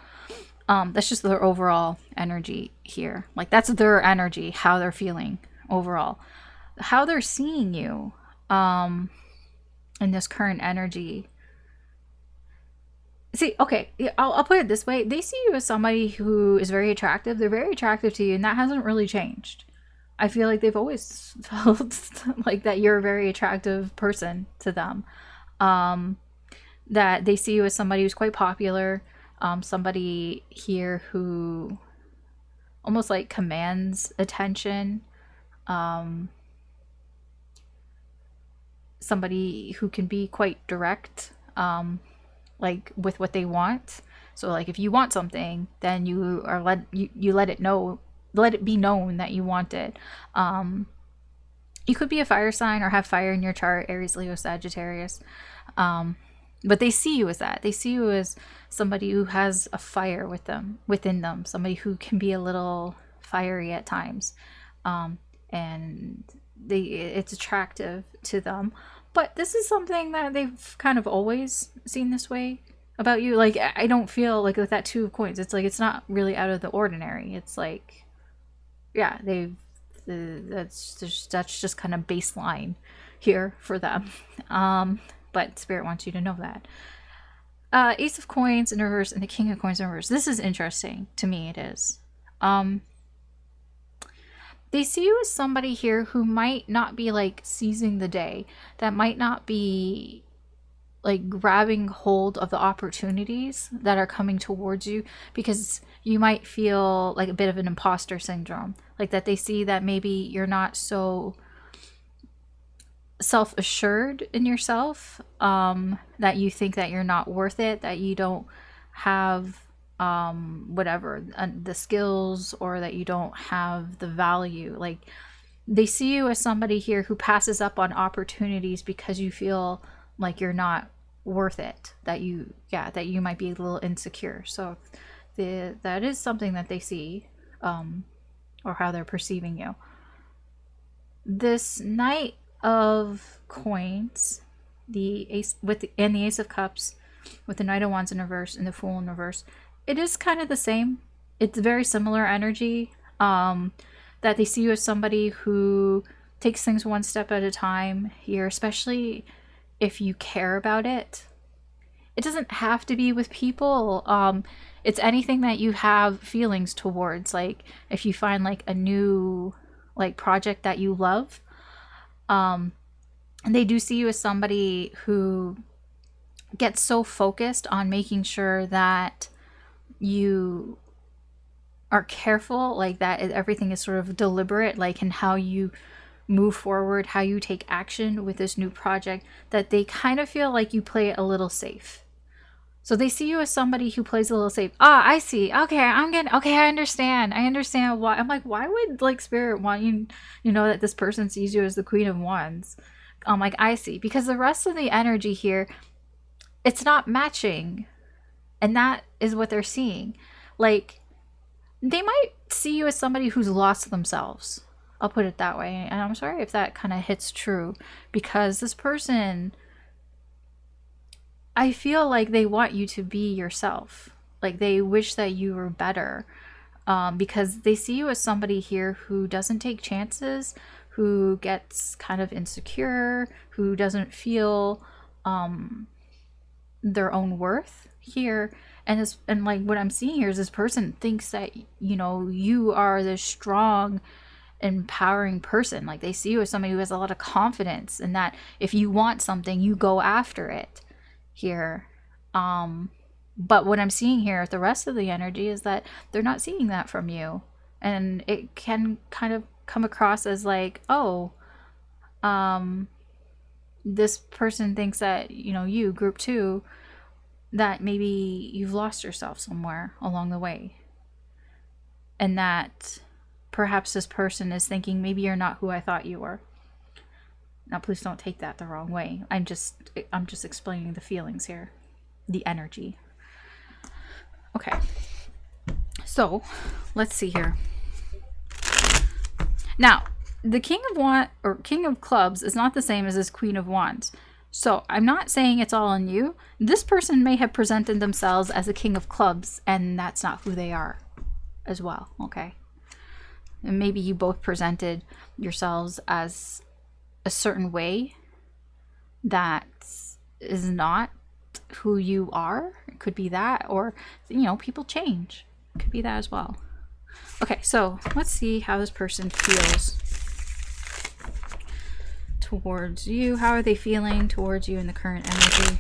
[SPEAKER 1] That's just their overall energy here. Like, that's their energy, how they're feeling overall, how they're seeing you in this current energy. See, okay, I'll put it this way. They see you as somebody who is very attractive. They're very attractive to you, and that hasn't really changed. I feel like they've always felt like that you're a very attractive person to them. That they see you as somebody who's quite popular, somebody here who almost like commands attention, somebody who can be quite direct, like with what they want. So like if you want something, then you let it be known that you want it. You could be a fire sign or have fire in your chart, Aries, Leo, Sagittarius. But they see you as that. They see you as somebody who has a fire within them, somebody who can be a little fiery at times. And it's attractive to them. But this is something that they've kind of always seen this way about you. Like, I don't feel like with that Two of Coins, it's like it's not really out of the ordinary. It's like, yeah, that's just kind of baseline here for them. But Spirit wants you to know that. Ace of Coins in reverse and the King of Coins in reverse. This is interesting. To me, it is. They see you as somebody here who might not be like seizing the day. That might not be like grabbing hold of the opportunities that are coming towards you, because you might feel like a bit of an imposter syndrome. Like that they see that maybe you're not so self-assured in yourself, that you think that you're not worth it, that you don't have the skills, or that you don't have the value. Like, they see you as somebody here who passes up on opportunities because you feel like you're not worth it, that you might be a little insecure. So that is something that they see, or how they're perceiving you. This Knight of Coins, the Ace and the Ace of Cups with the Knight of Wands in reverse and the Fool in reverse, it is kind of the same. It's very similar energy, that they see you as somebody who takes things one step at a time here, especially if you care about it. it doesn't have to be with people. It's anything that you have feelings towards. Like if you find like a new like project that you love, and they do see you as somebody who gets so focused on making sure that you are careful, like that everything is sort of deliberate, like in how you move forward, how you take action with this new project, that they kind of feel like you play it a little safe. So they see you as somebody who plays a little safe. Ah, I see. Okay, I understand. I understand why. I'm like, why would like spirit want you, you know, that this person sees you as the Queen of Wands? I'm like, I see. Because the rest of the energy here, it's not matching. And that is what they're seeing. Like, they might see you as somebody who's lost themselves. I'll put it that way. And I'm sorry if that kind of hits true, because this person, I feel like they want you to be yourself. Like they wish that you were better, because they see you as somebody here who doesn't take chances, who gets kind of insecure, who doesn't feel their own worth here. And like what I'm seeing here is this person thinks that, you know, you are this strong, empowering person. Like they see you as somebody who has a lot of confidence, and that if you want something, you go after it here. But what I'm seeing here, the rest of the energy, is that they're not seeing that from you. And it can kind of come across as like, oh, this person thinks that, you know, you, group 2, that maybe you've lost yourself somewhere along the way. And that perhaps this person is thinking, maybe you're not who I thought you were. Now, please don't take that the wrong way. I'm just explaining the feelings here, the energy. Okay. So, let's see here. Now, the King of Clubs is not the same as this Queen of Wands. So, I'm not saying it's all on you. This person may have presented themselves as a King of Clubs, and that's not who they are as well, okay? And maybe you both presented yourselves as a certain way that is not who you are. It could be that, or, you know, people change. It could be that as well. Okay, so let's see how this person feels towards you. How are they feeling towards you in the current energy?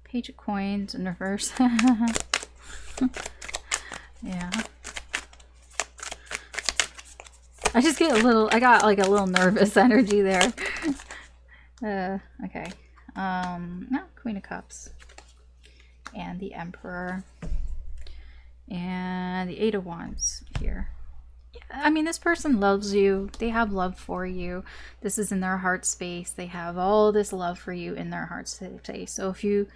[SPEAKER 1] Page of Coins in reverse. Yeah. I just get I got like a little nervous energy there. Okay. No, Queen of Cups. And the Emperor. And the Eight of Wands here. I mean, this person loves you. They have love for you. This is in their heart space. They have all this love for you in their heart space. So if you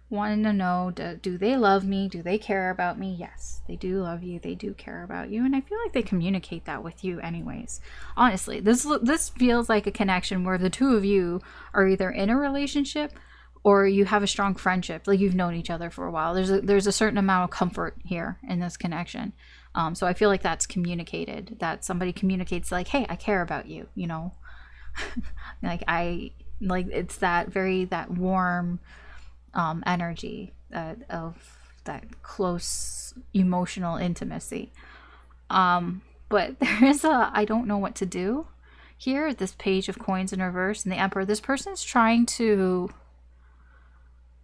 [SPEAKER 1] wanted to know, do they love me? Do they care about me? Yes, they do love you. They do care about you. And I feel like they communicate that with you anyways. Honestly, this feels like a connection where the two of you are either in a relationship or you have a strong friendship. Like you've known each other for a while. There's a certain amount of comfort here in this connection. So I feel like that's communicated, that somebody communicates like, hey, I care about you, you know, like it's that warm energy of that close emotional intimacy. But there is I don't know what to do here. This Page of Coins in reverse and the Emperor. This person's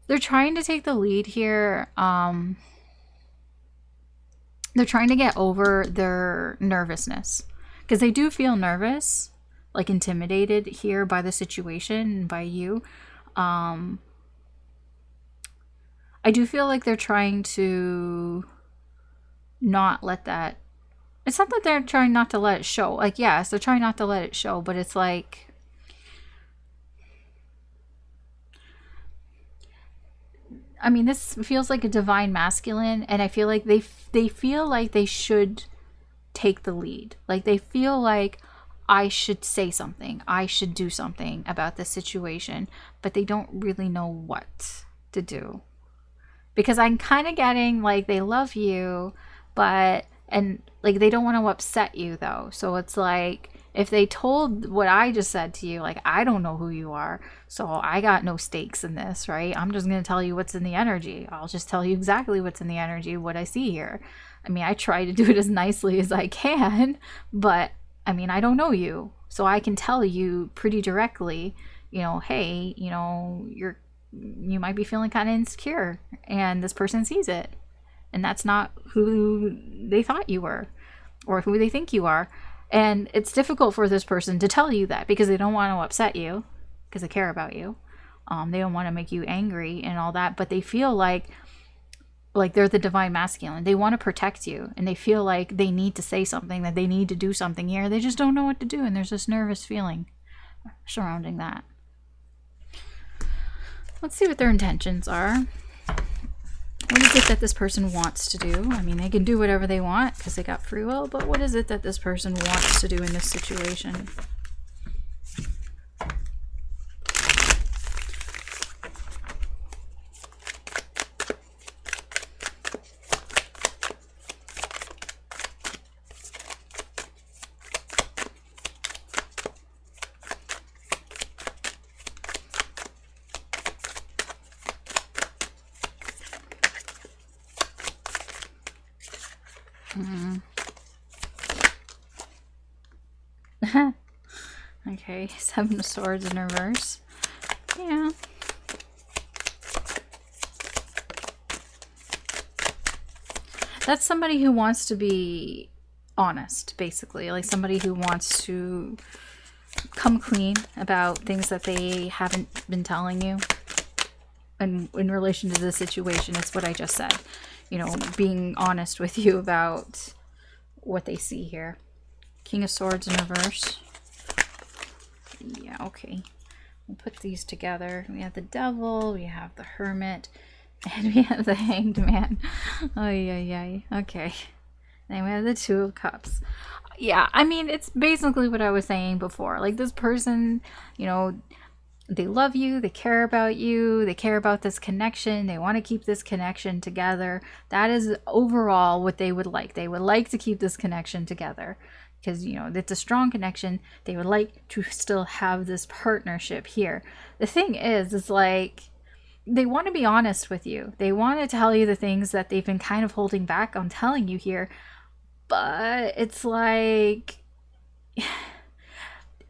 [SPEAKER 1] they're trying to take the lead here. They're trying to get over their nervousness, because they do feel nervous, like intimidated here by the situation, by you. I do feel like they're trying to not let that, it's not that they're trying not to let it show. Like, yes, they're trying not to let it show, but it's like, I mean, this feels like a divine masculine, and I feel like they feel like they should take the lead. Like they feel like I should say something, I should do something about this situation, but they don't really know what to do. Because I'm kind of getting like they love you, but and like they don't want to upset you though. So it's like if they told what I just said to you, like I don't know who you are, so I got no stakes in this, right? I'm just going to tell you what's in the energy. I'll just tell you exactly what's in the energy, what I see here. I mean, I try to do it as nicely as I can, but I mean, I don't know you. So I can tell you pretty directly, hey, you might be feeling kind of insecure and this person sees it. And that's not who they thought you were or who they think you are. And it's difficult for this person to tell you that because they don't want to upset you because they care about you. They don't want to make you angry and all that, but they feel like they're the divine masculine. They want to protect you and they feel like they need to say something, that they need to do something here. They just don't know what to do. And there's this nervous feeling surrounding that. Let's see what their intentions are. What is it that this person wants to do? I mean, they can do whatever they want because they got free will, but what is it that this person wants to do in this situation? Okay, 7 of Swords in reverse. Yeah. That's somebody who wants to be honest, basically. Like somebody who wants to come clean about things that they haven't been telling you. And in relation to the situation, it's what I just said. Being honest with you about what they see here. King of Swords in reverse. Yeah, okay. We'll put these together. We have the Devil, we have the Hermit, and we have the Hanged Man. Oh, yeah. Okay. Then we have the Two of Cups. Yeah, I mean, it's basically what I was saying before. Like, this person, they love you, they care about you, they care about this connection, they want to keep this connection together. That is overall what they would like. They would like to keep this connection together. Because, it's a strong connection. They would like to still have this partnership here. The thing is like, they want to be honest with you. They want to tell you the things that they've been kind of holding back on telling you here. But it's like,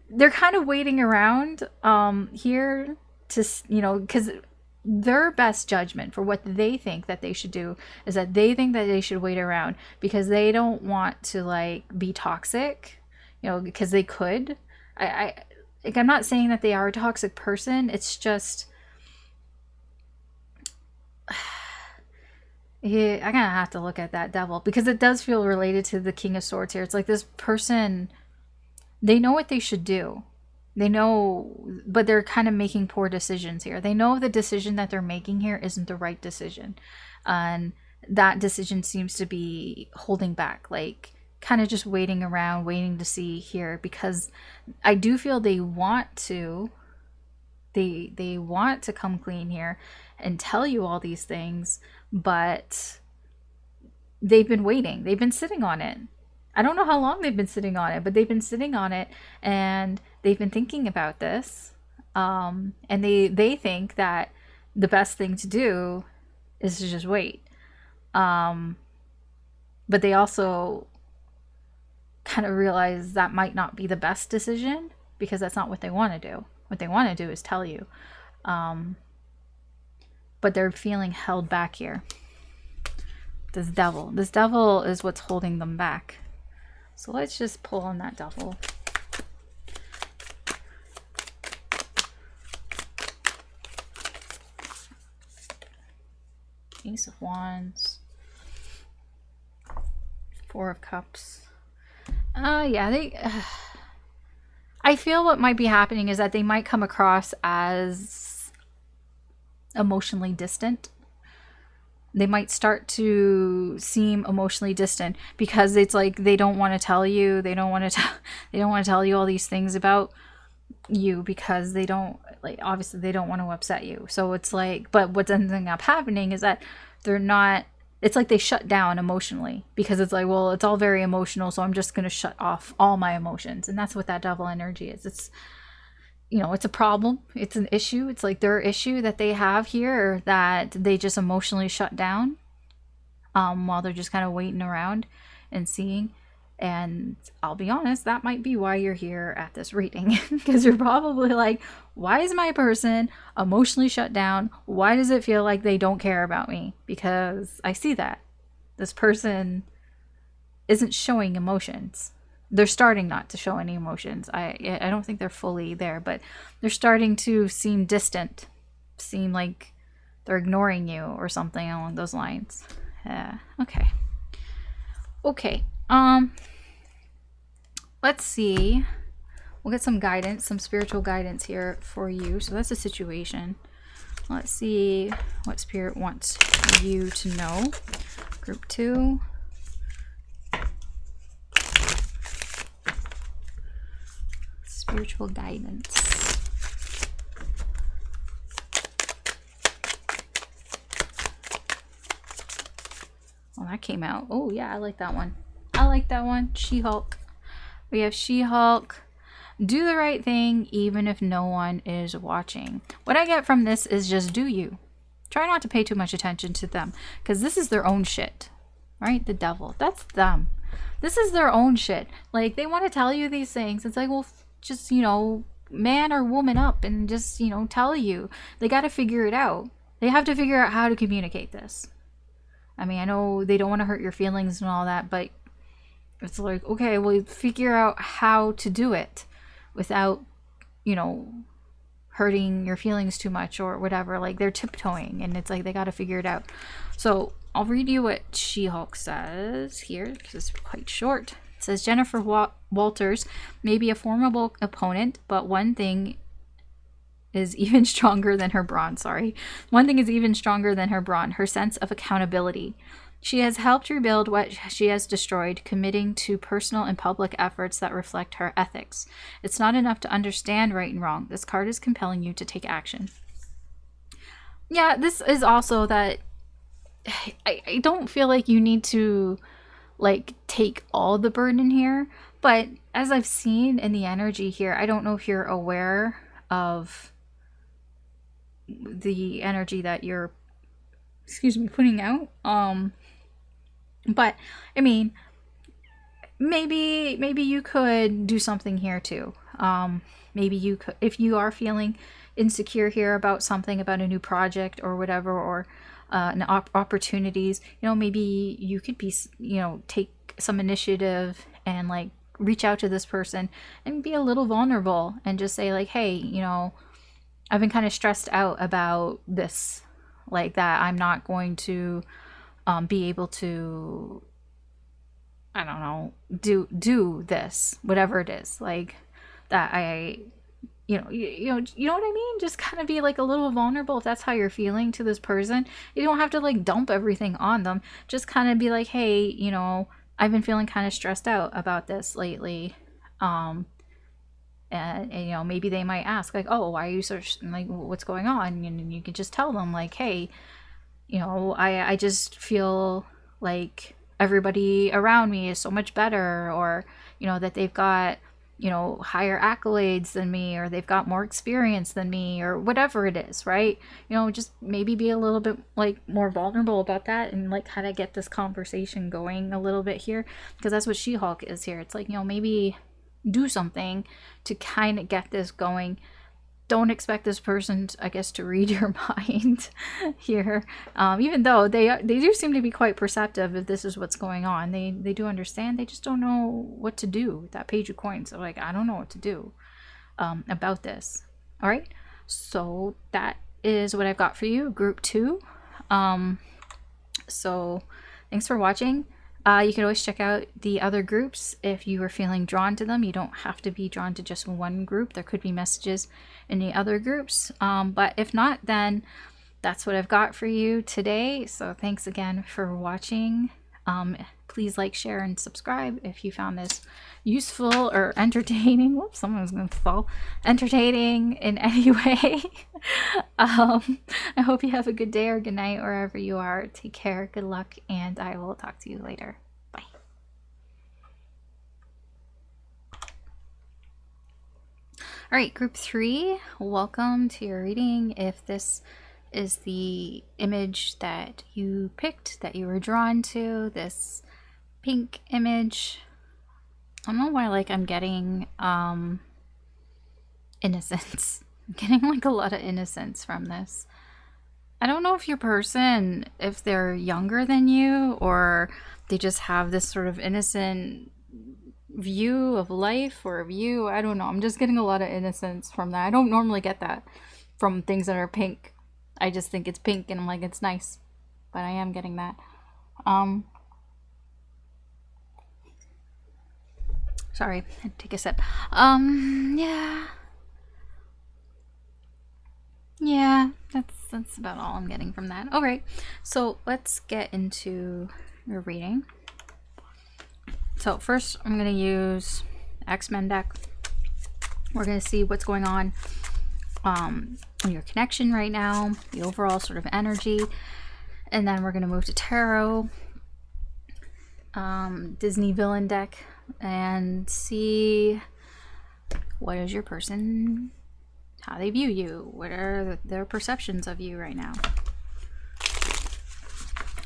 [SPEAKER 1] they're kind of waiting around here to, because their best judgment for what they think that they should do is that they think that they should wait around because they don't want to like be toxic, because they could. I'm not saying that they are a toxic person. It's just, yeah, I'm gonna have to look at that Devil because it does feel related to the King of Swords here. It's like this person, they know what they should do. They know, but they're kind of making poor decisions here. They know the decision that they're making here isn't the right decision. And that decision seems to be holding back, like kind of just waiting around, waiting to see here, because I do feel they want to, they want to come clean here and tell you all these things, but they've been waiting. They've been sitting on it. I don't know how long they've been sitting on it, but they've been sitting on it and they've been thinking about this. And they think that the best thing to do is to just wait. But they also kind of realize that might not be the best decision because that's not what they want to do. What they want to do is tell you. But they're feeling held back here. This Devil is what's holding them back. So let's just pull on that Devil. Ace of Wands. Four of Cups. Yeah, I feel what might be happening is that they might come across as emotionally distant. They might start to seem emotionally distant because it's like they don't want to tell you. They don't want to tell you all these things about you because they don't, like, obviously they don't want to upset you. So it's like, but what's ending up happening is that they're not, it's like they shut down emotionally because it's like, well, it's all very emotional, so I'm just going to shut off all my emotions. And that's what that devil energy is. It's, you know, it's a problem. It's an issue. It's like their issue that they have here that they just emotionally shut down while they're just kind of waiting around and seeing. And I'll be honest, that might be why you're here at this reading, because you're probably like, why is my person emotionally shut down? Why does it feel like they don't care about me? Because I see that this person isn't showing emotions. They're starting not to show any emotions. I don't think they're fully there, but they're starting to seem distant, seem like they're ignoring you or something along those lines. Okay. Let's see. We'll get some guidance, some spiritual guidance here for you. So that's a situation. Let's see what Spirit wants you to know. Group 2. Spiritual guidance. Oh, that came out. Oh, yeah, I like that one. I like that one. She-Hulk. We have She-Hulk. Do the right thing even if no one is watching. What I get from this is just do you. Try not to pay too much attention to them, because this is their own shit. Right? The devil. That's them. This is their own shit. Like, they want to tell you these things. It's like, well, just, you know, man or woman up and just, you know, tell you. They got to figure it out. They have to figure out how to communicate this. I mean, I know they don't want to hurt your feelings and all that, but it's like, okay, well, figure out how to do it without, you know, hurting your feelings too much or whatever. Like, they're tiptoeing, and it's like they got to figure it out. So I'll read you what She-Hulk says here, because it's quite short. It says, Jennifer Walters may be a formidable opponent, but one thing is even stronger than her brawn. One thing is even stronger than her brawn, her sense of accountability. She has helped rebuild what she has destroyed, committing to personal and public efforts that reflect her ethics. It's not enough to understand right and wrong. This card is compelling you to take action. Yeah, this is also that I don't feel like you need to, like, take all the burden here. But as I've seen in the energy here, I don't know if you're aware of the energy that you're, putting out. But I mean, maybe you could do something here too. Maybe you could, if you are feeling insecure here about something, about a new project or whatever, or opportunities, you know, maybe you could be, you know, take some initiative and like reach out to this person and be a little vulnerable and just say like, hey, you know, I've been kind of stressed out about this, like that I'm not going to be able to, I don't know, do this, whatever it is, like that you know what I mean? Just kind of be like a little vulnerable if that's how you're feeling to this person. You don't have to like dump everything on them. Just kind of be like, hey, you know, I've been feeling kind of stressed out about this lately. And you know, maybe they might ask like, oh, why are you so like, what's going on? And you can just tell them like, hey, you know, I just feel like everybody around me is so much better, or, you know, that they've got, you know, higher accolades than me, or they've got more experience than me, or whatever it is, right? You know, just maybe be a little bit like more vulnerable about that and like kind of get this conversation going a little bit here, because that's what She-Hulk is here. It's like, you know, maybe do something to kind of get this going. Don't expect this person, I guess, to read your mind here, even though they do seem to be quite perceptive if this is what's going on. They do understand. They just don't know what to do with that Page of Coins. So like, I don't know what to do about this. All right, so that is what I've got for you, group 2. So thanks for watching. You can always check out the other groups if you are feeling drawn to them. You don't have to be drawn to just one group. There could be messages in the other groups. But if not, then that's what I've got for you today. So thanks again for watching. Please like, share, and subscribe if you found this useful or entertaining. Whoops, someone's gonna fall. Entertaining in any way. I hope you have a good day or good night wherever you are. Take care, good luck, and I will talk to you later. Bye. All right, group 3, welcome to your reading. If this is the image that you picked, that you were drawn to, this pink image, I don't know why, like, I'm getting innocence. I'm getting like a lot of innocence from this. I don't know if your person, if they're younger than you, or they just have this sort of innocent view of life or view. I don't know. I'm just getting a lot of innocence from that. I don't normally get that from things that are pink. I just think it's pink and I'm like, it's nice. But I am getting that. Sorry, I had to take a sip. Yeah, that's about all I'm getting from that. Alright, so let's get into your reading. So first I'm going to use X-Men deck. We're going to see what's going on in your connection right now, the overall sort of energy, and then we're going to move to Tarot, Disney villain deck, and see what is your person, how they view you, what are their perceptions of you right now.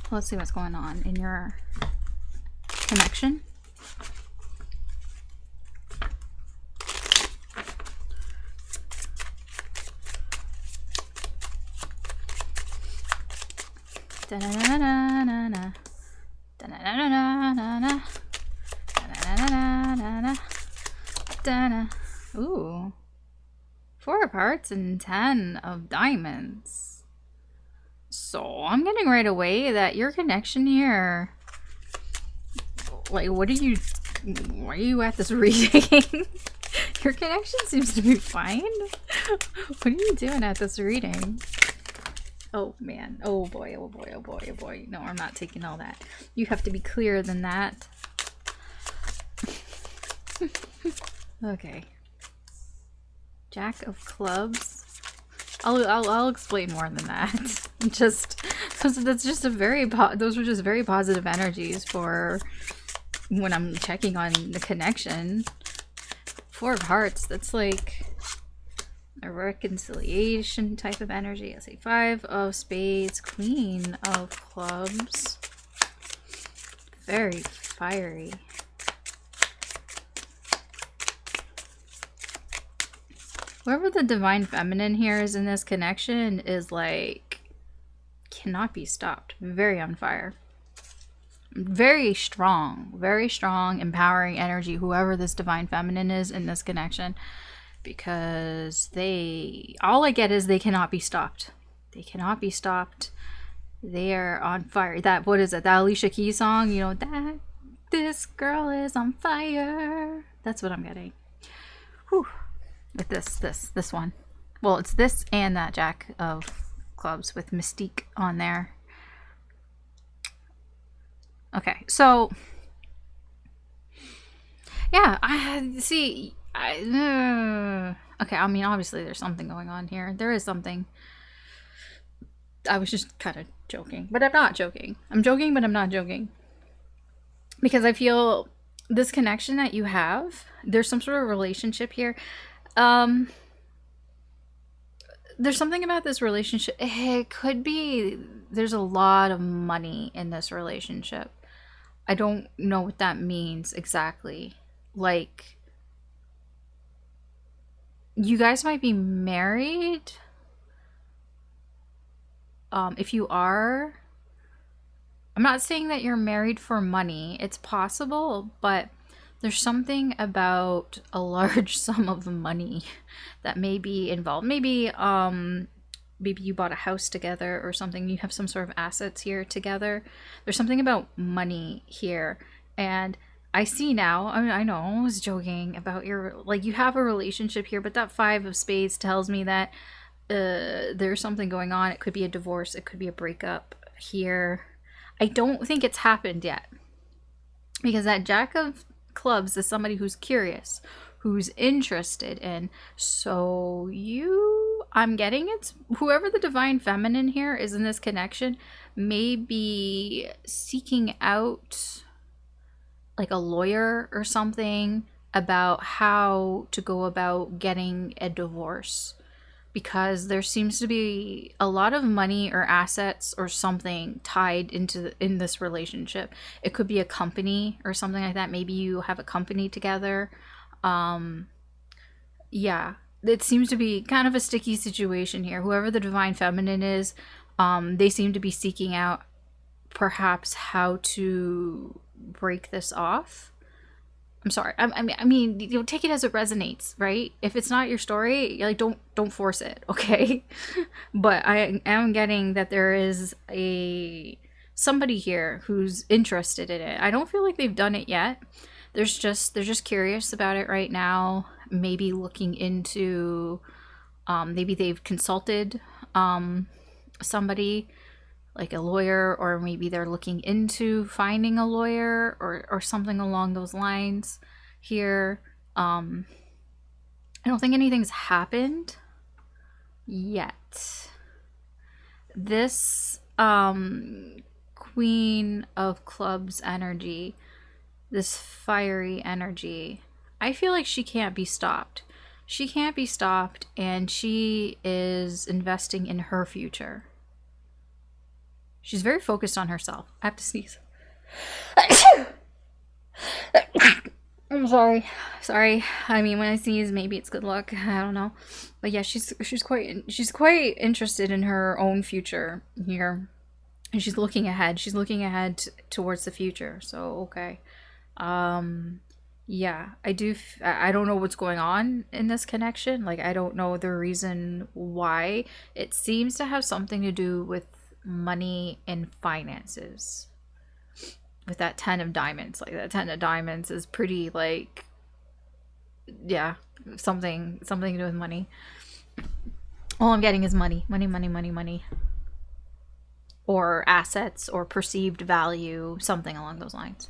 [SPEAKER 1] Let's see what's going on in your connection. Da-na-na-na-na-na. Da-na-na-na-na-na. Da-na-na-na-na-na. Da-na. Ooh. 4 of Hearts and 10 of Diamonds. So I'm getting right away that your connection here, like, why are you at this reading? Your connection seems to be fine. What are you doing at this reading? Oh man, oh boy, oh boy, oh boy, oh boy. No, I'm not taking all that. You have to be clearer than that. Okay. Jack of Clubs. I'll explain more than that. Just that's just a very those were just very positive energies for when I'm checking on the connection. 4 of Hearts. That's like a reconciliation type of energy. I say 5 of Spades, Queen of Clubs. Very fiery. Whoever the divine feminine here is in this connection is like, cannot be stopped. Very on fire. Very strong, empowering energy, whoever this divine feminine is in this connection. Because all I get is they cannot be stopped. They cannot be stopped. They are on fire. What is it? That Alicia Keys song, you know, that this girl is on fire. That's what I'm getting. Whew. With this one. Well, it's this and that Jack of Clubs with Mystique on there. Okay, so yeah, I see. Okay, I mean, obviously there's something going on here. There is something. I was just kind of joking, but I'm not joking. I'm joking, but I'm not joking. Because I feel this connection that you have, there's some sort of relationship here. There's something about this relationship. It could be there's a lot of money in this relationship. I don't know what that means exactly. Like, you guys might be married. If you are, I'm not saying that you're married for money. It's possible, but there's something about a large sum of money that may be involved. Maybe you bought a house together or something. You have some sort of assets here together. There's something about money here. And I see now, I mean, I know I was joking about you have a relationship here, but that 5 of Spades tells me that there's something going on. It could be a divorce. It could be a breakup here. I don't think it's happened yet. Because that Jack of Clubs is somebody who's curious, who's interested in. So I'm getting it's whoever the divine feminine here is in this connection may be seeking out like a lawyer or something about how to go about getting a divorce, because there seems to be a lot of money or assets or something tied in this relationship. It could be a company or something like that. Maybe you have a company together. Yeah, it seems to be kind of a sticky situation here. Whoever the divine feminine is, they seem to be seeking out perhaps how to break this off. I'm sorry. I mean, you know, take it as it resonates, right? If it's not your story, like don't force it, okay? But I am getting that there is somebody here who's interested in it. I don't feel like they've done it yet. They're just curious about it right now. Maybe looking into, maybe they've consulted somebody, like a lawyer, or maybe they're looking into finding a lawyer or something along those lines here. I don't think anything's happened yet. This Queen of Clubs energy, this fiery energy, I feel like she can't be stopped. She can't be stopped, and she is investing in her future. She's very focused on herself. I have to sneeze. I'm sorry. Sorry. I mean, when I sneeze, maybe it's good luck. I don't know. But yeah, she's quite interested in her own future here. And she's looking ahead. She's looking ahead towards the future. So, okay. Yeah, I don't know what's going on in this connection. Like, I don't know the reason why. It seems to have something to do with money and finances, with that 10 of diamonds. Like, that 10 of diamonds is pretty, like, yeah, something to do with money. All I'm getting is money, or assets, or perceived value, something along those lines.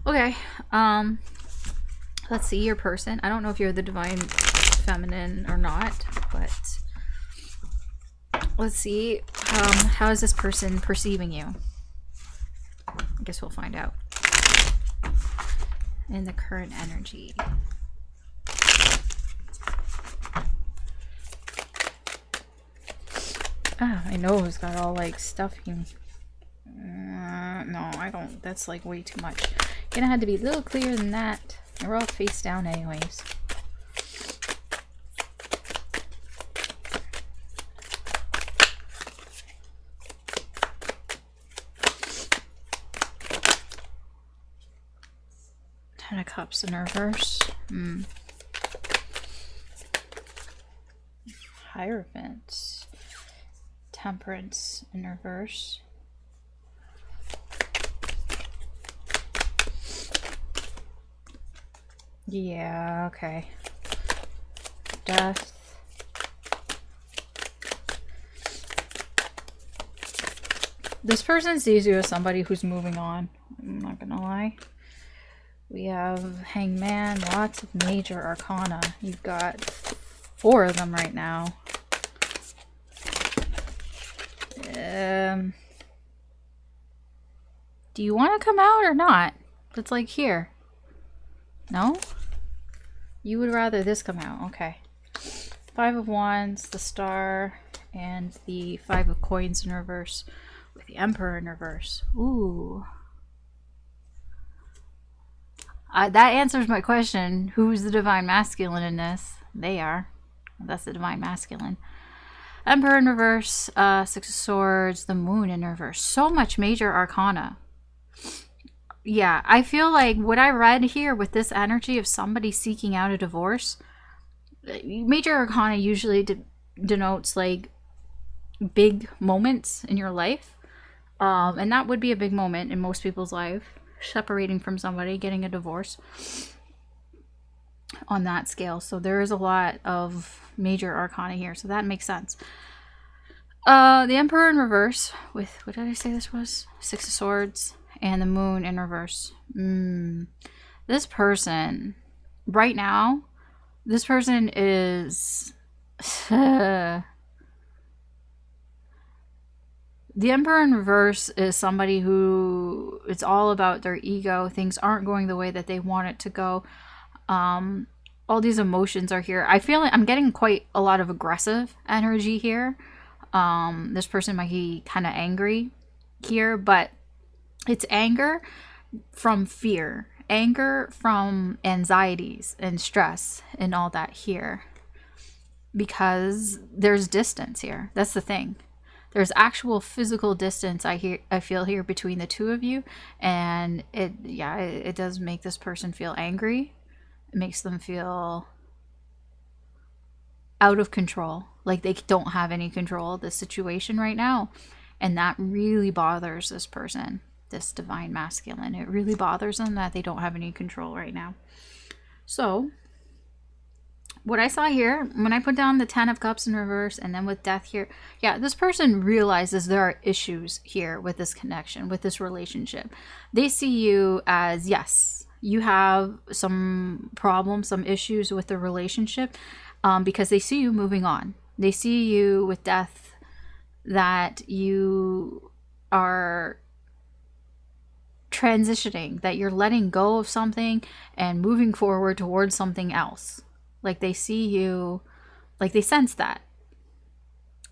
[SPEAKER 1] Okay, let's see your person. I don't know if you're the divine feminine or not, but let's see, how is this person perceiving you? I guess we'll find out. In the current energy. Ah, my nose got all like stuffy. No, I don't. That's like way too much. Gonna have to be a little clearer than that. We're all face down anyways. Ten of Cups in reverse. Hierophant. Temperance in reverse. Yeah, okay. Death. This person sees you as somebody who's moving on. I'm not gonna lie. We have Hangman, lots of major arcana. You've got 4 of them right now. Do you want to come out or not? It's like here. No? You would rather this come out. Okay. 5 of Wands, the Star, and the 5 of Coins in reverse with the Emperor in reverse. Ooh. That answers my question. Who's the divine masculine in this? They are. That's the divine masculine. Emperor in reverse, 6 of Swords, the Moon in reverse. So much major arcana. Yeah, I feel like what I read here with this energy of somebody seeking out a divorce, major arcana usually denotes like big moments in your life. And that would be a big moment in most people's life. Separating from somebody, getting a divorce on that scale. So there is a lot of major arcana here. So that makes sense. The Emperor in reverse with, what did I say this was? Six of Swords and the Moon in reverse. This person, right now, this person is... the Emperor in reverse is somebody who, it's all about their ego. Things aren't going the way that they want it to go. All these emotions are here. I feel like I'm getting quite a lot of aggressive energy here. This person might be kind of angry here, but it's anger from fear, anger from anxieties and stress and all that here, because there's distance here. That's the thing. There's actual physical distance I feel here between the two of you, and it does make this person feel angry. It makes them feel out of control, like they don't have any control of the situation right now, and that really bothers this person, this divine masculine. It really bothers them that they don't have any control right now. So what I saw here, when I put down the 10 of Cups in reverse and then with Death here, yeah, this person realizes there are issues here with this connection, with this relationship. They see you as, yes, you have some problems, some issues with the relationship, because they see you moving on. They see you with Death, that you are transitioning, that you're letting go of something and moving forward towards something else. Like they see you, like they sense that.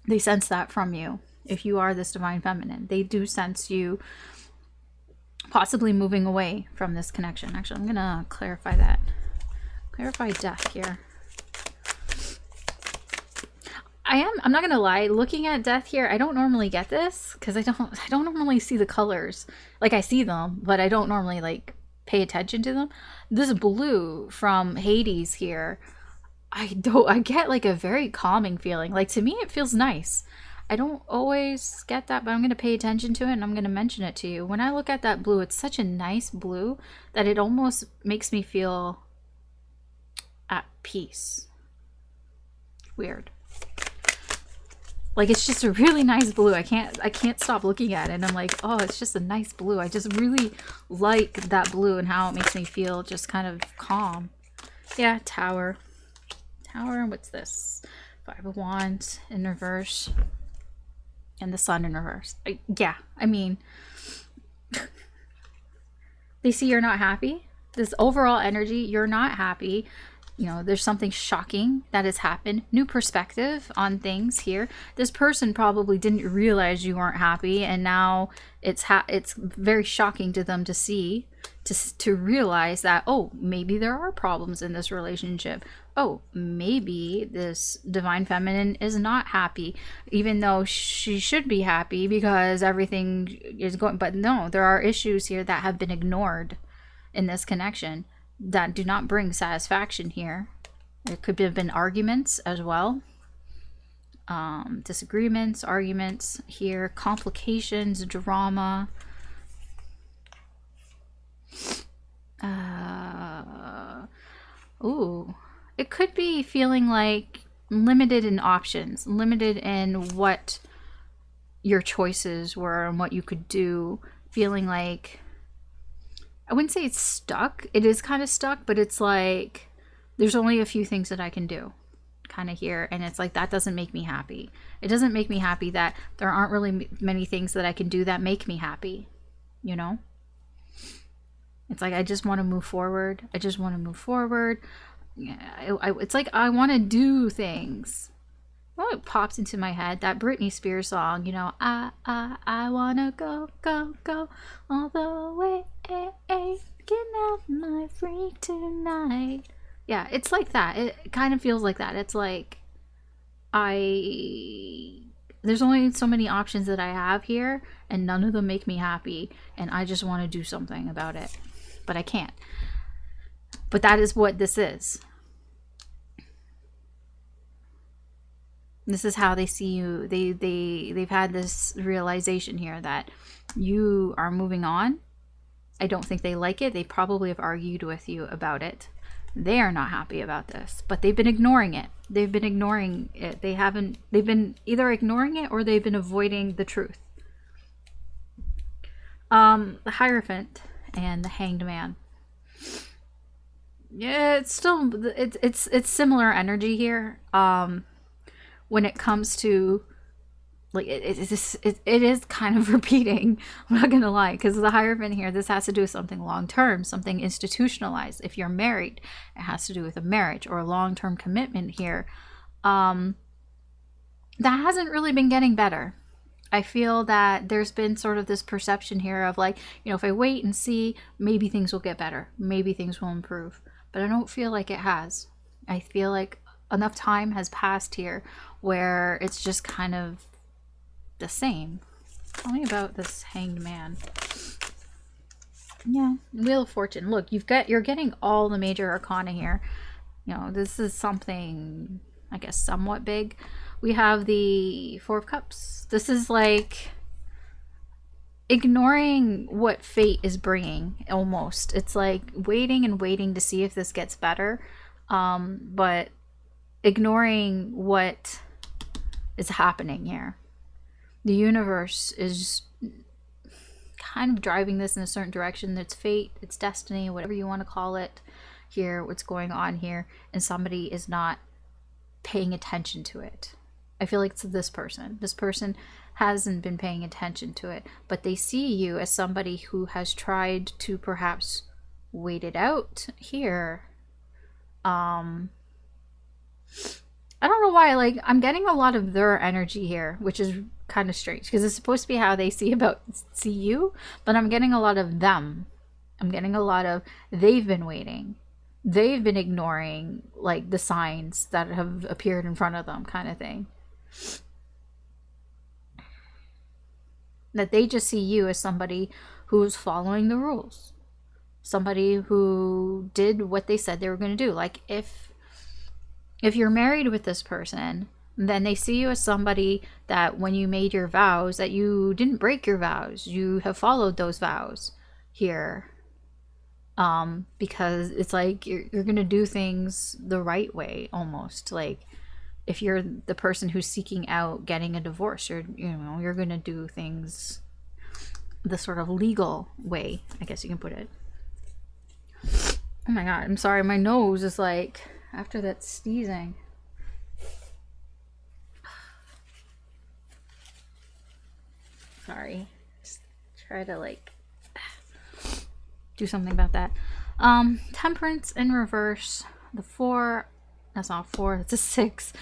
[SPEAKER 1] They sense that from you. If you are this divine feminine, they do sense you possibly moving away from this connection. Actually, I'm going to clarify that. Clarify Death here. I'm not going to lie, looking at Death here, I don't normally get this because I don't normally see the colors. Like I see them, but I don't normally like pay attention to them. This blue from Hades here, I get like a very calming feeling. Like to me it feels nice. I don't always get that, but I'm going to pay attention to it and I'm going to mention it to you. When I look at that blue, it's such a nice blue that it almost makes me feel at peace. Weird. Like it's just a really nice blue. I can't stop looking at it, and I'm like, oh, it's just a nice blue. I just really like that blue and how it makes me feel just kind of calm. Yeah, Tower. Tower, and what's this? Five of Wands in reverse. And the Sun in reverse. I mean, they see you're not happy. This overall energy, you're not happy. You know, there's something shocking that has happened. New perspective on things here. This person probably didn't realize you weren't happy, and now it's very shocking to them to see, to realize that, oh, maybe there are problems in this relationship. Oh, maybe this divine feminine is not happy, even though she should be happy because everything is going. But no, there are issues here that have been ignored in this connection that do not bring satisfaction here. There could have been arguments as well. Disagreements, arguments here, complications, drama. Ooh. It could be feeling like limited in options, limited in what your choices were and what you could do. Feeling like, I wouldn't say it's stuck. It is kind of stuck, but it's like there's only a few things that I can do kind of here. And it's like that doesn't make me happy. It doesn't make me happy that there aren't really many things that I can do that make me happy, you know? It's like I just want to move forward. I just want to move forward. It's like I want to do things. Oh, it pops into my head, that Britney Spears song, you know, I wanna go all the way, get out my freak tonight. Yeah, it's like that. It kind of feels like that. It's like there's only so many options that I have here, and none of them make me happy, and I just want to do something about it, but I can't. But that is what this is. This is how they see you. They've had this realization here that you are moving on. I don't think they like it. They probably have argued with you about it. They are not happy about this, but they've been ignoring it. They've been ignoring it. They've been either ignoring it or they've been avoiding the truth. The Hierophant and the Hanged Man. Yeah, it's still it's similar energy here. When it comes to like it is kind of repeating. I'm not gonna lie, because the Hierophant here, this has to do with something long term, something institutionalized. If you're married, it has to do with a marriage or a long term commitment here. That hasn't really been getting better. I feel that there's been sort of this perception here of like, you know, if I wait and see, maybe things will get better, maybe things will improve. But I don't feel like it has. I feel like enough time has passed here where it's just kind of the same. Tell me about this Hanged Man. Yeah, Wheel of Fortune. Look, you're getting all the major arcana here. You know, this is something, I guess, somewhat big. We have the Four of Cups. This is like ignoring what fate is bringing, almost. It's like waiting and waiting to see if this gets better, but ignoring what is happening here. The universe is kind of driving this in a certain direction. It's fate, it's destiny, whatever you want to call it here, what's going on here, and somebody is not paying attention to it. I feel like it's this person. This person hasn't been paying attention to it, but they see you as somebody who has tried to perhaps wait it out here. I don't know why, like, I'm getting a lot of their energy here, which is kind of strange, because it's supposed to be how they see you, but I'm getting a lot of them. I'm getting a lot of they've been waiting. They've been ignoring, like, the signs that have appeared in front of them, kind of thing. That they just see you as somebody who's following the rules. Somebody who did what they said they were going to do. Like, if you're married with this person, then they see you as somebody that when you made your vows, that you didn't break your vows. You have followed those vows here. Because it's like you're going to do things the right way, almost. Like, if you're the person who's seeking out getting a divorce, you're going to do things the sort of legal way, I guess you can put it. Oh my god, I'm sorry, my nose is like, after that sneezing. Sorry. Just try to like do something about that. Temperance in reverse. The 4. That's not 4. That's a 6.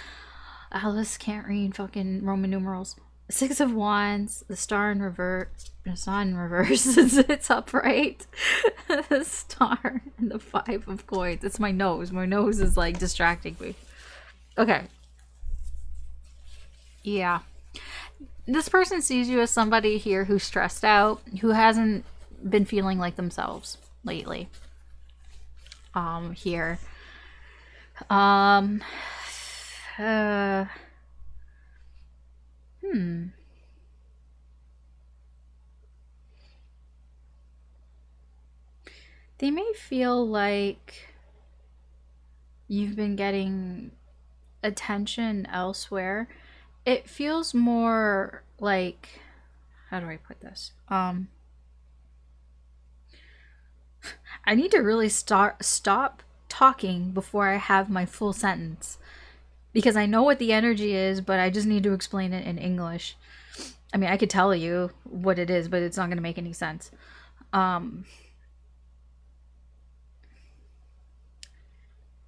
[SPEAKER 1] Alice can't read fucking Roman numerals. 6 of Wands. The Star in reverse. The Sun in reverse. It's upright. The Star and the 5 of Coins. It's my nose. My nose is like distracting me. Okay. Yeah. This person sees you as somebody here who's stressed out, who hasn't been feeling like themselves lately. Here. They may feel like you've been getting attention elsewhere. It feels more like, how do I put this? I need to really stop talking before I have my full sentence, because I know what the energy is, but I just need to explain it in English. I mean, I could tell you what it is, but it's not going to make any sense.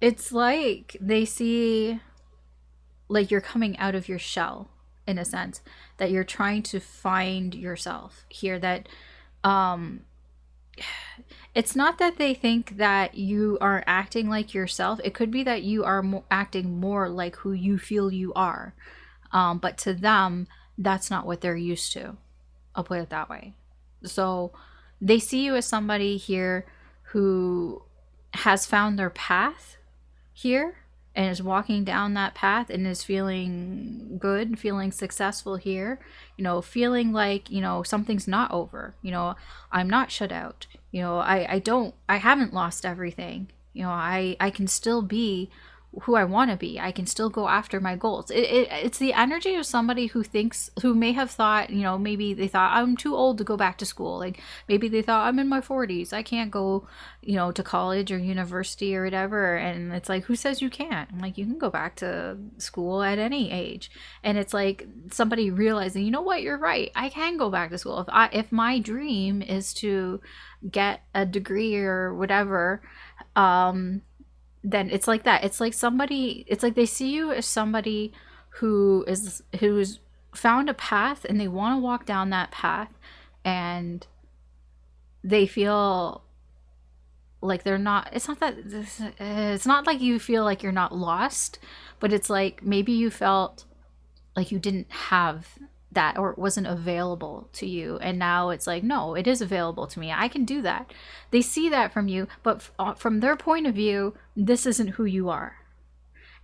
[SPEAKER 1] It's like they see like you're coming out of your shell, in a sense, that you're trying to find yourself here, that it's not that they think that you are acting like yourself. It could be that you are acting more like who you feel you are, but to them that's not what they're used to. I'll put it that way. So they see you as somebody here who has found their path here and is walking down that path and is feeling good, feeling successful here, feeling like, something's not over, I'm not shut out, I haven't lost everything, I can still be who I want to be. I can still go after my goals. It's the energy of somebody who may have thought, you know, maybe they thought I'm too old to go back to school. Like maybe they thought I'm in my 40s. I can't go, you know, to college or university or whatever. And it's like, who says you can't? I'm like, you can go back to school at any age. And it's like somebody realizing, you know what, you're right. I can go back to school. If my dream is to get a degree or whatever, then it's like that. It's like somebody, it's like they see you as somebody who's found a path and they want to walk down that path, and they feel like they're not, it's not like you feel like you're not lost, but it's like maybe you felt like you didn't have that, or it wasn't available to you, and now it's like, no, it is available to me. I can do that. They see that from you, but from their point of view, this isn't who you are.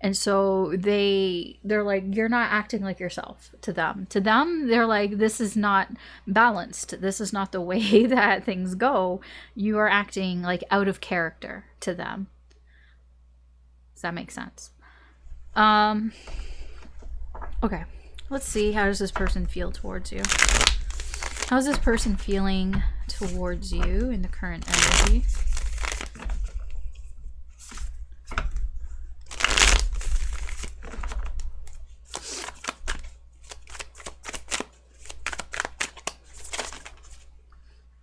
[SPEAKER 1] And so they're like, you're not acting like yourself. To them, they're like, this is not balanced, this is not the way that things go. You are acting like out of character to them. Does that make sense? Okay, let's see, how does this person feel towards you? How's this person feeling towards you in the current energy?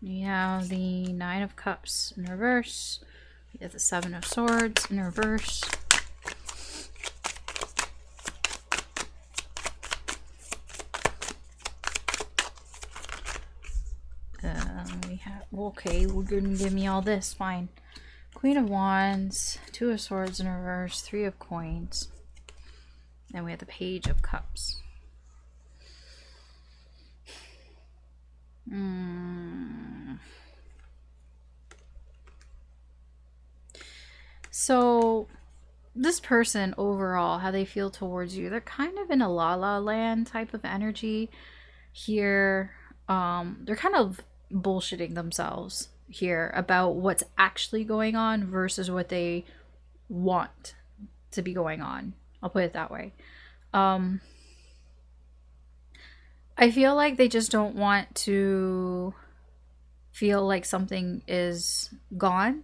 [SPEAKER 1] You have the Nine of Cups in reverse. You have the Seven of Swords in reverse. We have, okay, we're gonna give me all this, fine. Queen of Wands, Two of Swords in reverse, Three of Coins. Then we have the Page of Cups. So this person overall, how they feel towards you, they're kind of in a la la land type of energy here. They're kind of bullshitting themselves here about what's actually going on versus what they want to be going on. I'll put it that way. I feel like they just don't want to feel like something is gone.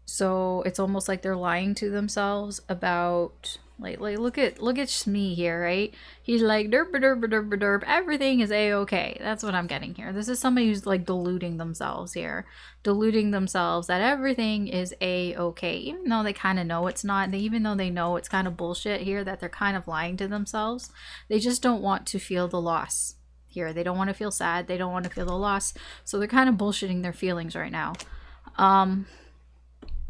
[SPEAKER 1] So it's almost like they're lying to themselves about, like look at Smee here, right? He's like, derp derp derp derp, everything is a-okay. That's what I'm getting here. This is somebody who's like deluding themselves here, deluding themselves that everything is a-okay, even though they kind of know it's not. Even though they know it's kind of bullshit here, that they're kind of lying to themselves. They just don't want to feel the loss here. They don't want to feel sad. They don't want to feel the loss. So they're kind of bullshitting their feelings right now.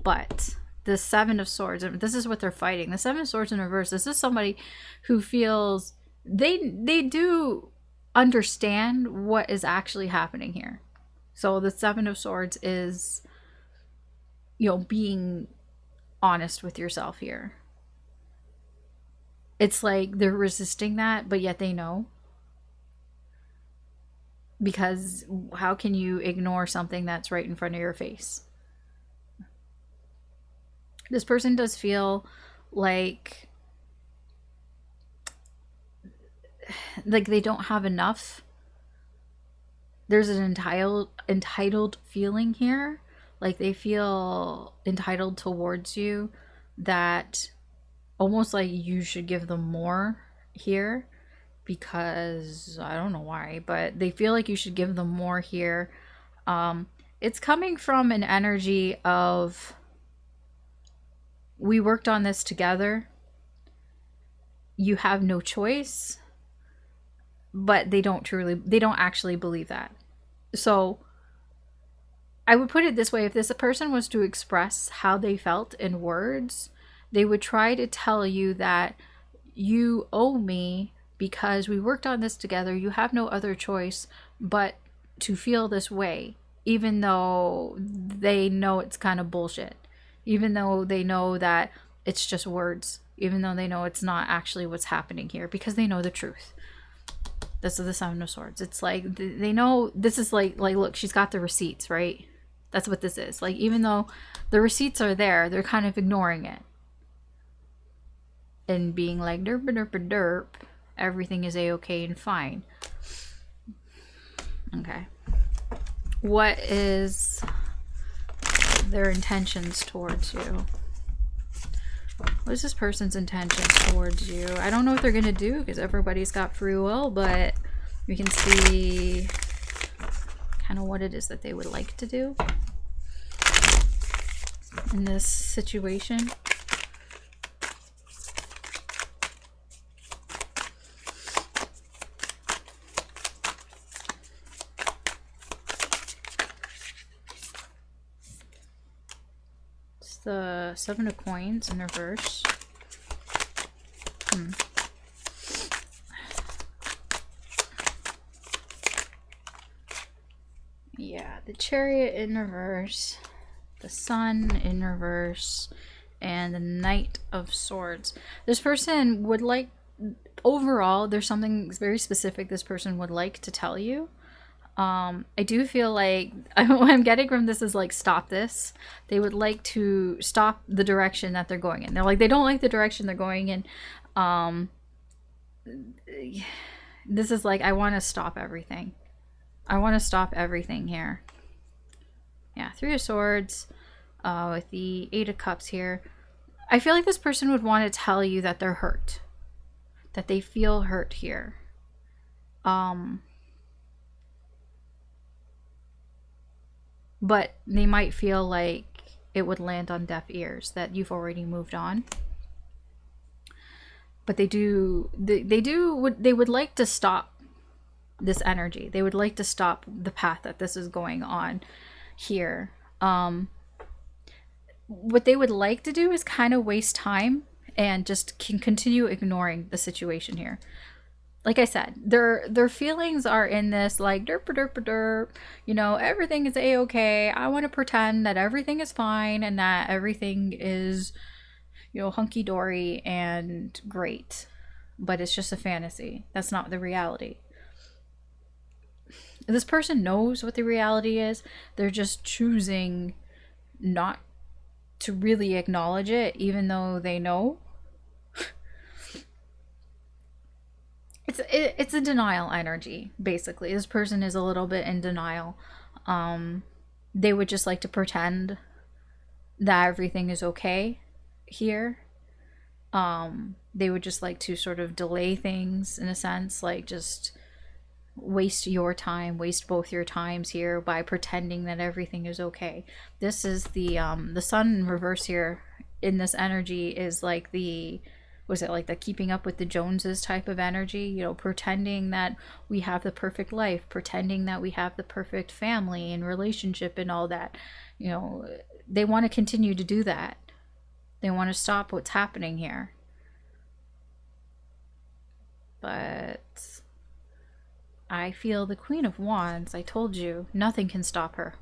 [SPEAKER 1] But the Seven of Swords, this is what they're fighting. The Seven of Swords in reverse, this is somebody who feels they do understand what is actually happening here. So the Seven of Swords is, you know, being honest with yourself here. It's like they're resisting that, but yet they know. Because how can you ignore something that's right in front of your face? This person does feel like they don't have enough. There's an entitled feeling here. Like they feel entitled towards you, that almost like you should give them more here, because I don't know why, but they feel like you should give them more here. It's coming from an energy of, we worked on this together. You have no choice. But they don't actually believe that. So I would put it this way. If this person was to express how they felt in words, they would try to tell you that you owe me because we worked on this together. You have no other choice but to feel this way, even though they know it's kind of bullshit. Even though they know that it's just words, even though they know it's not actually what's happening here, because they know the truth. This is the Seven of Swords. It's like they know this is like look, she's got the receipts, right? That's what this is. Like, even though the receipts are there, they're kind of ignoring it. and being like derp derp derp, everything is a-okay and fine. Okay. What is their intentions towards you? What is this person's intentions towards you? I don't know what they're gonna do because everybody's got free will, but we can see kind of what it is that they would like to do in this situation. It's the 7 of Coins in reverse. Yeah, the Chariot in reverse, the Sun in reverse, and the Knight of Swords. This person would like, overall, there's something very specific this person would like to tell you. I do feel like what I'm getting from this is like, stop this. They would like to stop the direction that they're going in. They're like, they don't like the direction they're going in. This is like, I want to stop everything. I want to stop everything here. Yeah, 3 of Swords with the 8 of Cups here. I feel like this person would want to tell you that they're hurt. That they feel hurt here. But they might feel like it would land on deaf ears, that you've already moved on. But they would like to stop this energy. They would like to stop the path that this is going on here. What they would like to do is kind of waste time and just can continue ignoring the situation here. Like I said, their feelings are in this like derp derp derp, you know, everything is a-okay. I want to pretend that everything is fine and that everything is, you know, hunky-dory and great. But it's just a fantasy. That's not the reality. This person knows what the reality is. They're just choosing not to really acknowledge it, even though they know. It's a denial energy, basically. This person is a little bit in denial. They would just like to pretend that everything is okay here. They would just like to sort of delay things in a sense, like just waste your time, waste both your times here by pretending that everything is okay. This is the Sun in reverse here in this energy is like the, was it like the keeping up with the Joneses type of energy, you know, pretending that we have the perfect life, pretending that we have the perfect family and relationship and all that. You know, they want to continue to do that. They want to stop what's happening here. But I feel the Queen of Wands, I told you, nothing can stop her.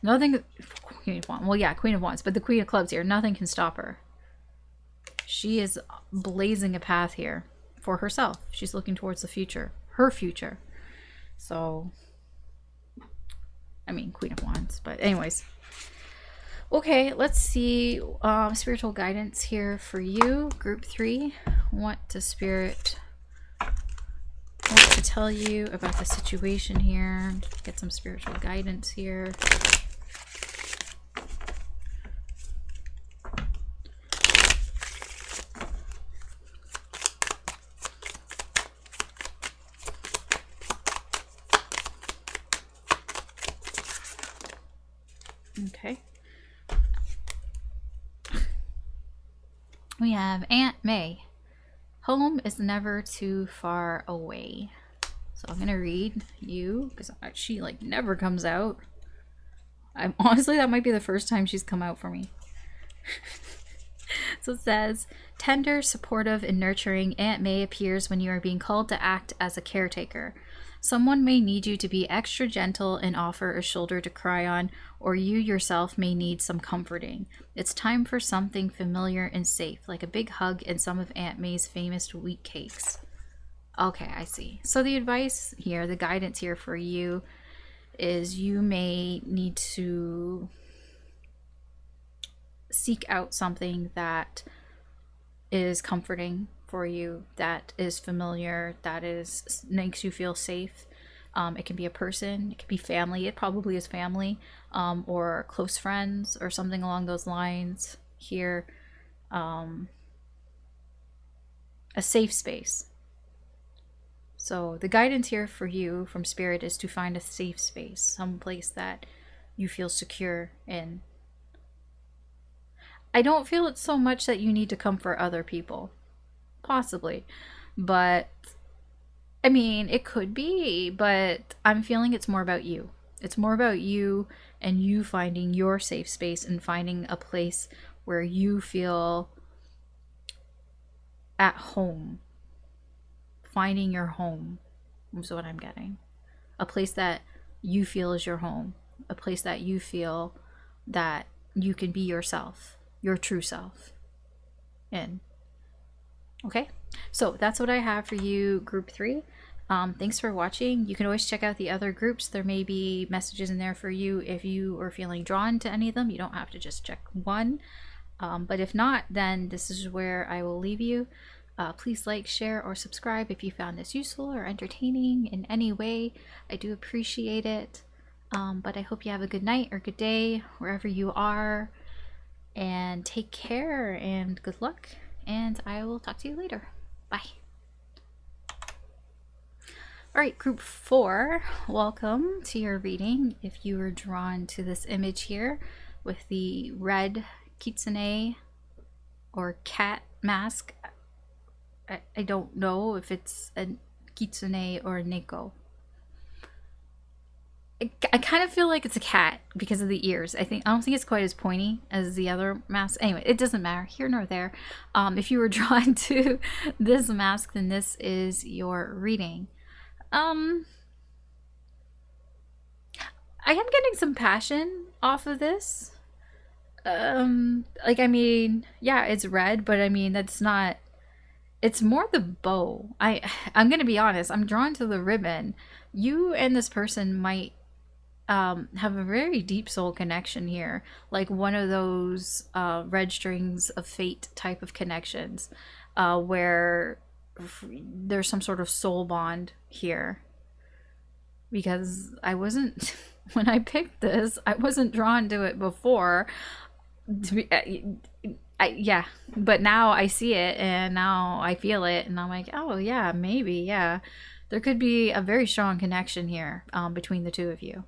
[SPEAKER 1] Nothing, Queen of Wands, well yeah, Queen of Wands, but the Queen of Clubs here, nothing can stop her. She is blazing a path here for herself. She's looking towards the future, her future. So, I mean, Queen of Wands, but anyways. Okay, let's see spiritual guidance here for you, group 3. What does Spirit want to tell you about the situation here? Get some spiritual guidance here. Okay. We have Aunt May. Home is never too far away. So I'm gonna read you because she like never comes out. I'm honestly, that might be the first time she's come out for me. So it says, tender, supportive, and nurturing, Aunt May appears when you are being called to act as a caretaker. Someone may need you to be extra gentle and offer a shoulder to cry on, or you yourself may need some comforting. It's time for something familiar and safe, like a big hug and some of Aunt May's famous wheat cakes. Okay, I see. So the advice here, the guidance here for you is you may need to seek out something that is comforting for you, that is familiar, that is makes you feel safe. It can be a person, it can be family, it probably is family, or close friends or something along those lines here. A safe space. So the guidance here for you from Spirit is to find a safe space, some place that you feel secure in. I don't feel it's so much that you need to comfort other people. Possibly. But, I mean, it could be, but I'm feeling it's more about you. It's more about you and you finding your safe space and finding a place where you feel at home. Finding your home is what I'm getting. A place that you feel is your home. A place that you feel that you can be yourself, your true self in. Okay, so that's what I have for you, group 3. Thanks for watching. You can always check out the other groups. There may be messages in there for you if you are feeling drawn to any of them. You don't have to just check one. But if not, then this is where I will leave you. Please like, share, or subscribe if you found this useful or entertaining in any way. I do appreciate it. But I hope you have a good night or good day wherever you are. And take care and good luck. And I will talk to you later. Bye. Alright, group 4, welcome to your reading. If you were drawn to this image here with the red kitsune or cat mask, I don't know if it's a kitsune or a neko. I kind of feel like it's a cat because of the ears. I don't think it's quite as pointy as the other mask. Anyway, it doesn't matter here nor there. If you were drawn to this mask, then this is your reading. I am getting some passion off of this. Like, I mean, yeah, it's red, but I mean, that's not, it's more the bow. I'm gonna be honest, I'm drawn to the ribbon. You and this person might have a very deep soul connection here, like one of those red strings of fate type of connections, where there's some sort of soul bond here. Because I wasn't, when I picked this, I wasn't drawn to it before. Yeah, but now I see it and now I feel it and I'm like, oh yeah, maybe, yeah. There could be a very strong connection here between the two of you.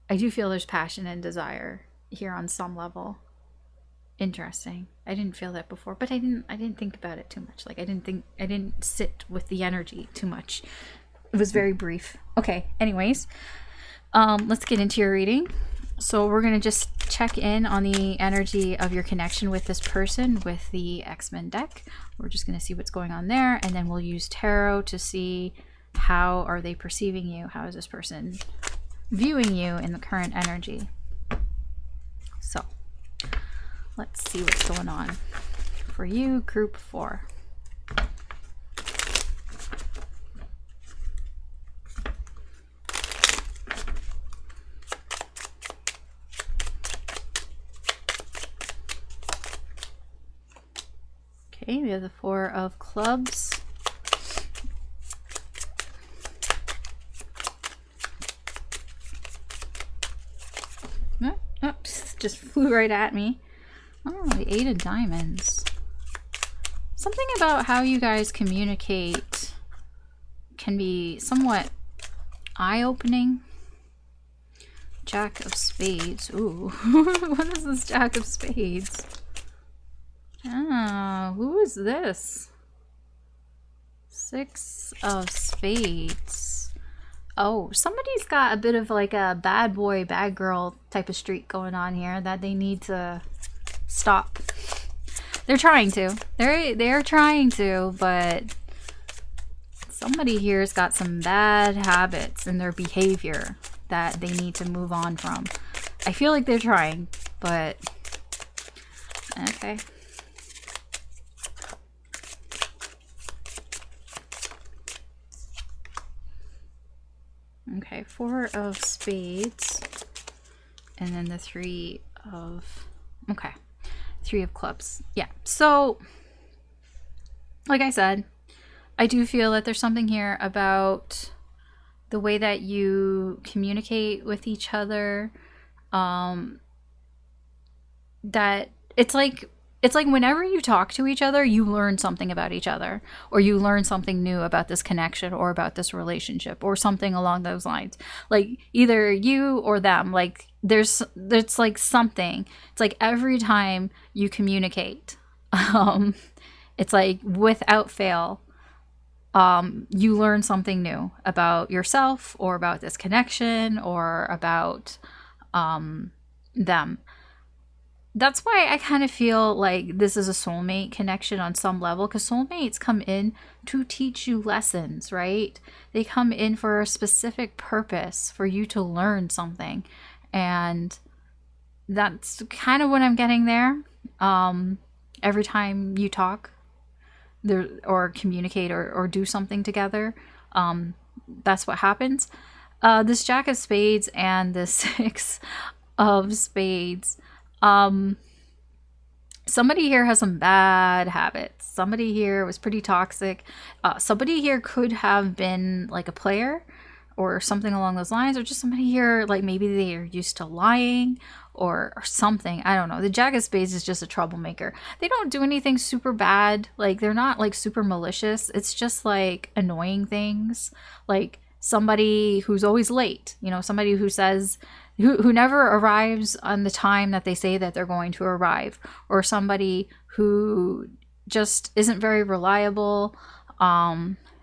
[SPEAKER 1] I do feel there's passion and desire here on some level. Interesting. I didn't feel that before, but I didn't think about it too much. Like I didn't sit with the energy too much. It was very brief. Okay, anyways, let's get into your reading. So we're gonna just check in on the energy of your connection with this person with the X-Men deck. We're just gonna see what's going on there, and then we'll use tarot to see how are they perceiving you. How is this person viewing you in the current energy? So let's see what's going on for you, group 4. Okay, we have the 4 of clubs. Oops, just flew right at me. Oh, the 8 of diamonds. Something about how you guys communicate can be somewhat eye-opening. Jack of spades. Ooh, what is this Jack of spades? Ah, who is this? 6 of spades. Oh, somebody's got a bit of like a bad boy, bad girl type of streak going on here that they need to stop. They're trying to. They're trying to, but somebody here's got some bad habits in their behavior that they need to move on from. I feel like they're trying, but okay. Okay, 4 of spades. And then the 3 of... Okay. Three of Clubs. Yeah. So, like I said, I do feel that there's something here about the way that you communicate with each other. That it's like whenever you talk to each other, you learn something about each other, or you learn something new about this connection or about this relationship or something along those lines. Like either you or them. Like there's like something. It's like every time you communicate, it's like without fail, you learn something new about yourself or about this connection or about them. That's why I kind of feel like this is a soulmate connection on some level, because soulmates come in to teach you lessons, right? They come in for a specific purpose, for you to learn something. And that's kind of what I'm getting there. Every time you talk there or communicate or do something together, that's what happens. This Jack of Spades and the Six of Spades. Somebody here has some bad habits. Somebody here was pretty toxic. Somebody here could have been like a player or something along those lines, or just somebody here, like maybe they are used to lying or something. I don't know. The Jack of Spades is just a troublemaker. They don't do anything super bad. Like they're not like super malicious. It's just like annoying things. Like somebody who's always late, you know, somebody who says, who never arrives on the time that they say that they're going to arrive, or somebody who just isn't very reliable,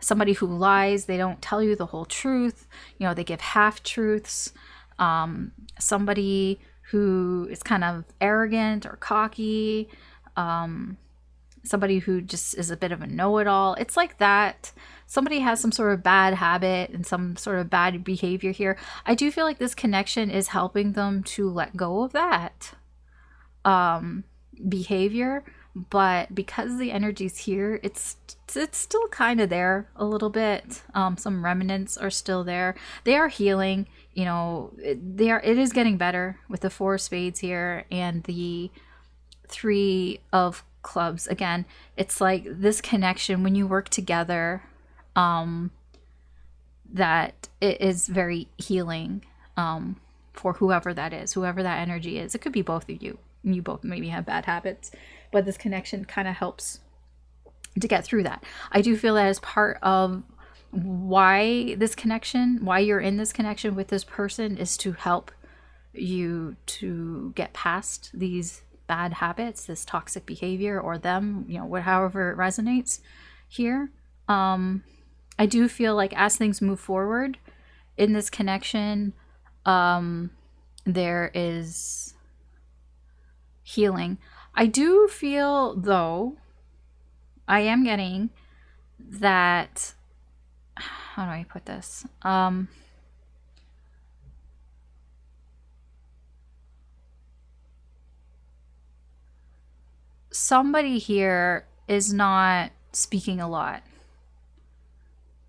[SPEAKER 1] somebody who lies, they don't tell you the whole truth, you know, they give half-truths, somebody who is kind of arrogant or cocky, somebody who just is a bit of a know-it-all. It's like that. Somebody has some sort of bad habit and some sort of bad behavior here. I do feel like this connection is helping them to let go of that behavior, but because the energy's here, it's still kind of there a little bit. Some remnants are still there. They are healing, you know, it is getting better with the Four of Spades here and the Three of Clubs. Again, it's like this connection when you work together, that it is very healing for whoever that is, whoever that energy is. It could be both of you. You both maybe have bad habits, but this connection kind of helps to get through that. I do feel that as part of why this connection, why you're in this connection with this person, is to help you to get past these bad habits, this toxic behavior, or them, you know, however it resonates here. I do feel like as things move forward in this connection, there is healing. I do feel, though, I am getting that, how do I put this? Somebody here is not speaking a lot.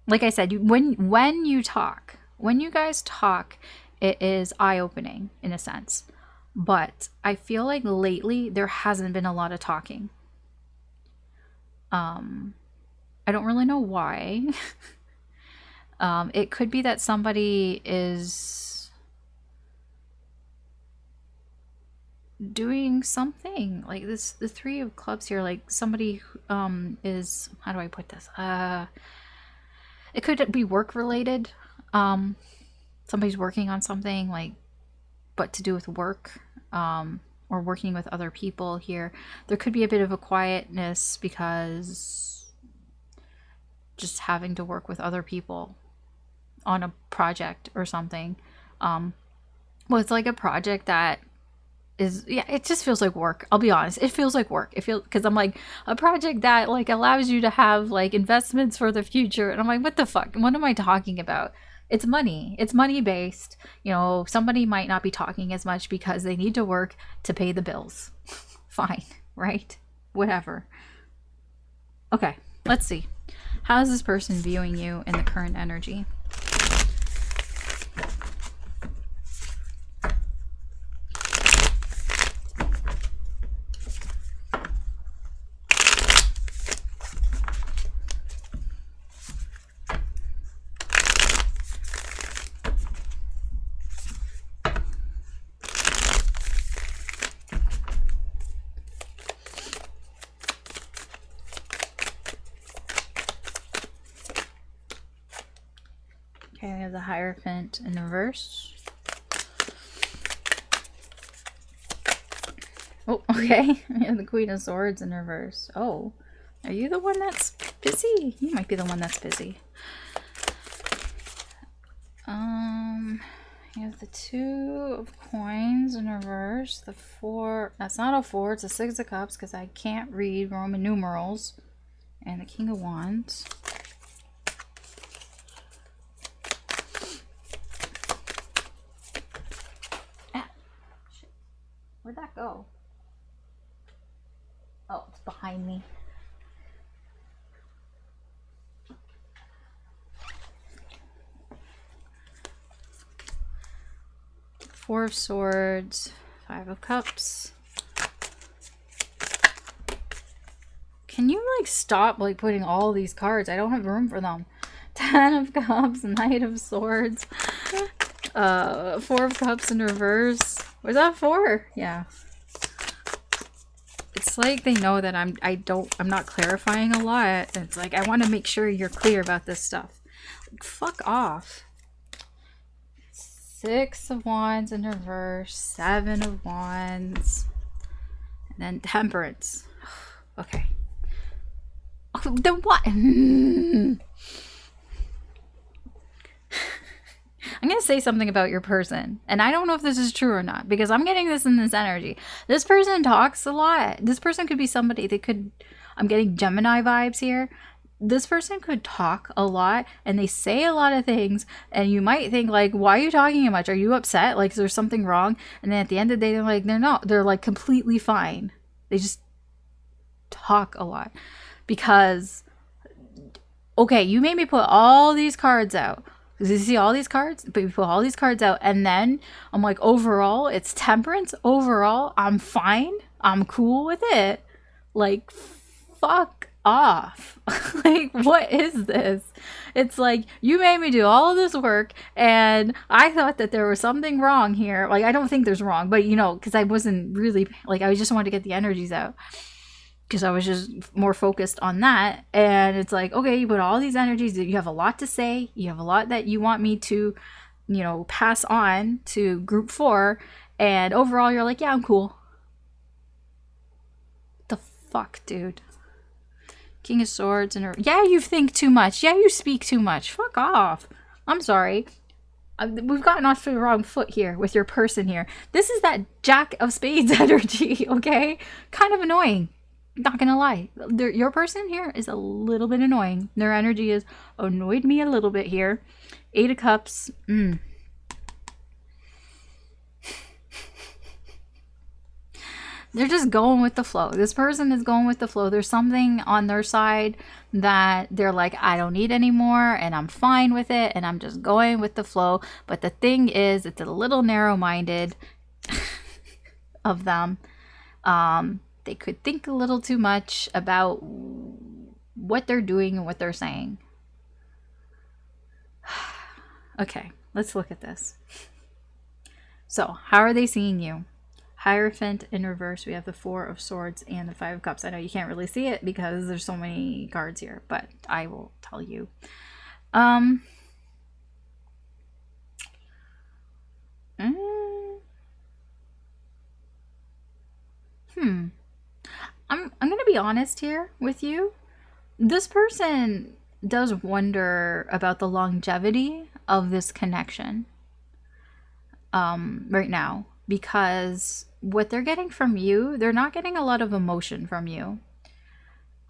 [SPEAKER 1] Like I said, when you talk, when you guys talk, it is eye-opening in a sense. But I feel like lately there hasn't been a lot of talking. I don't really know why. It could be that somebody is doing something like this. The Three of Clubs here, like somebody is, how do I put this? It could be work related. Somebody's working on something, like, but to do with work, or working with other people here. There could be a bit of a quietness because just having to work with other people on a project or something. Well, it's like a project that is, yeah, it just feels like work. I'll be honest, it feels like work. It feels, because I'm like, a project that like allows you to have like investments for the future, and I'm like, what the fuck, what am I talking about? It's money. It's money based. You know, somebody might not be talking as much because they need to work to pay the bills. Fine, right? Whatever. Okay, let's see. How is this person viewing you in the current energy? Okay, we have the Hierophant in reverse. Oh, okay. We have the Queen of Swords in reverse. Oh, are you the one that's busy? You might be the one that's busy. You have the Two of Coins in reverse. The Four. That's not a 4. It's a 6 of Cups because I can't read Roman numerals. And the King of Wands. Ah, shit. Where'd that go? Oh, it's behind me. Four of Swords, 5 of Cups. Can you like stop like putting all these cards? I don't have room for them. 10 of Cups, Knight of Swords, 4 of Cups in reverse. Was that 4? Yeah. It's like they know that I'm not clarifying a lot. It's like I want to make sure you're clear about this stuff. Like, fuck off. 6 of Wands in reverse, 7 of Wands, and then Temperance. Okay. Oh, then what? I'm going to say something about your person, and I don't know if this is true or not, because I'm getting this in this energy. This person talks a lot. This person could be somebody that could, I'm getting Gemini vibes here. This person could talk a lot and they say a lot of things, and you might think like, why are you talking so much? Are you upset? Like, is there something wrong? And then at the end of the day, they're like, they're not. They're like completely fine. They just talk a lot because, okay, you made me put all these cards out. Because you see all these cards, but you put all these cards out, and then I'm like, overall, it's Temperance. Overall, I'm fine. I'm cool with it. Like, fuck off. Like, what is this? It's like, you made me do all of this work and I thought that there was something wrong here. Like, I don't think there's wrong, but you know, because I wasn't really like, I just wanted to get the energies out because I was just more focused on that. And it's like, okay, you put all these energies, you have a lot to say, you have a lot that you want me to, you know, pass on to group 4, and overall you're like, yeah, I'm cool. The fuck, dude? King of Swords and yeah, you think too much. Yeah, you speak too much. Fuck off. I'm sorry. We've gotten off the wrong foot here with your person here. This is that Jack of Spades energy, okay? Kind of annoying. Not gonna lie. Your person here is a little bit annoying. Their energy has annoyed me a little bit here. 8 of Cups. They're just going with the flow. This person is going with the flow. There's something on their side that they're like, I don't need anymore and I'm fine with it and I'm just going with the flow. But the thing is, it's a little narrow-minded of them. They could think a little too much about what they're doing and what they're saying. Okay, let's look at this. So, how are they seeing you? Hierophant in reverse. We have the 4 of Swords and the 5 of Cups. I know you can't really see it because there's so many cards here, but I will tell you. I'm gonna be honest here with you. This person does wonder about the longevity of this connection right now, because what they're getting from you, they're not getting a lot of emotion from you.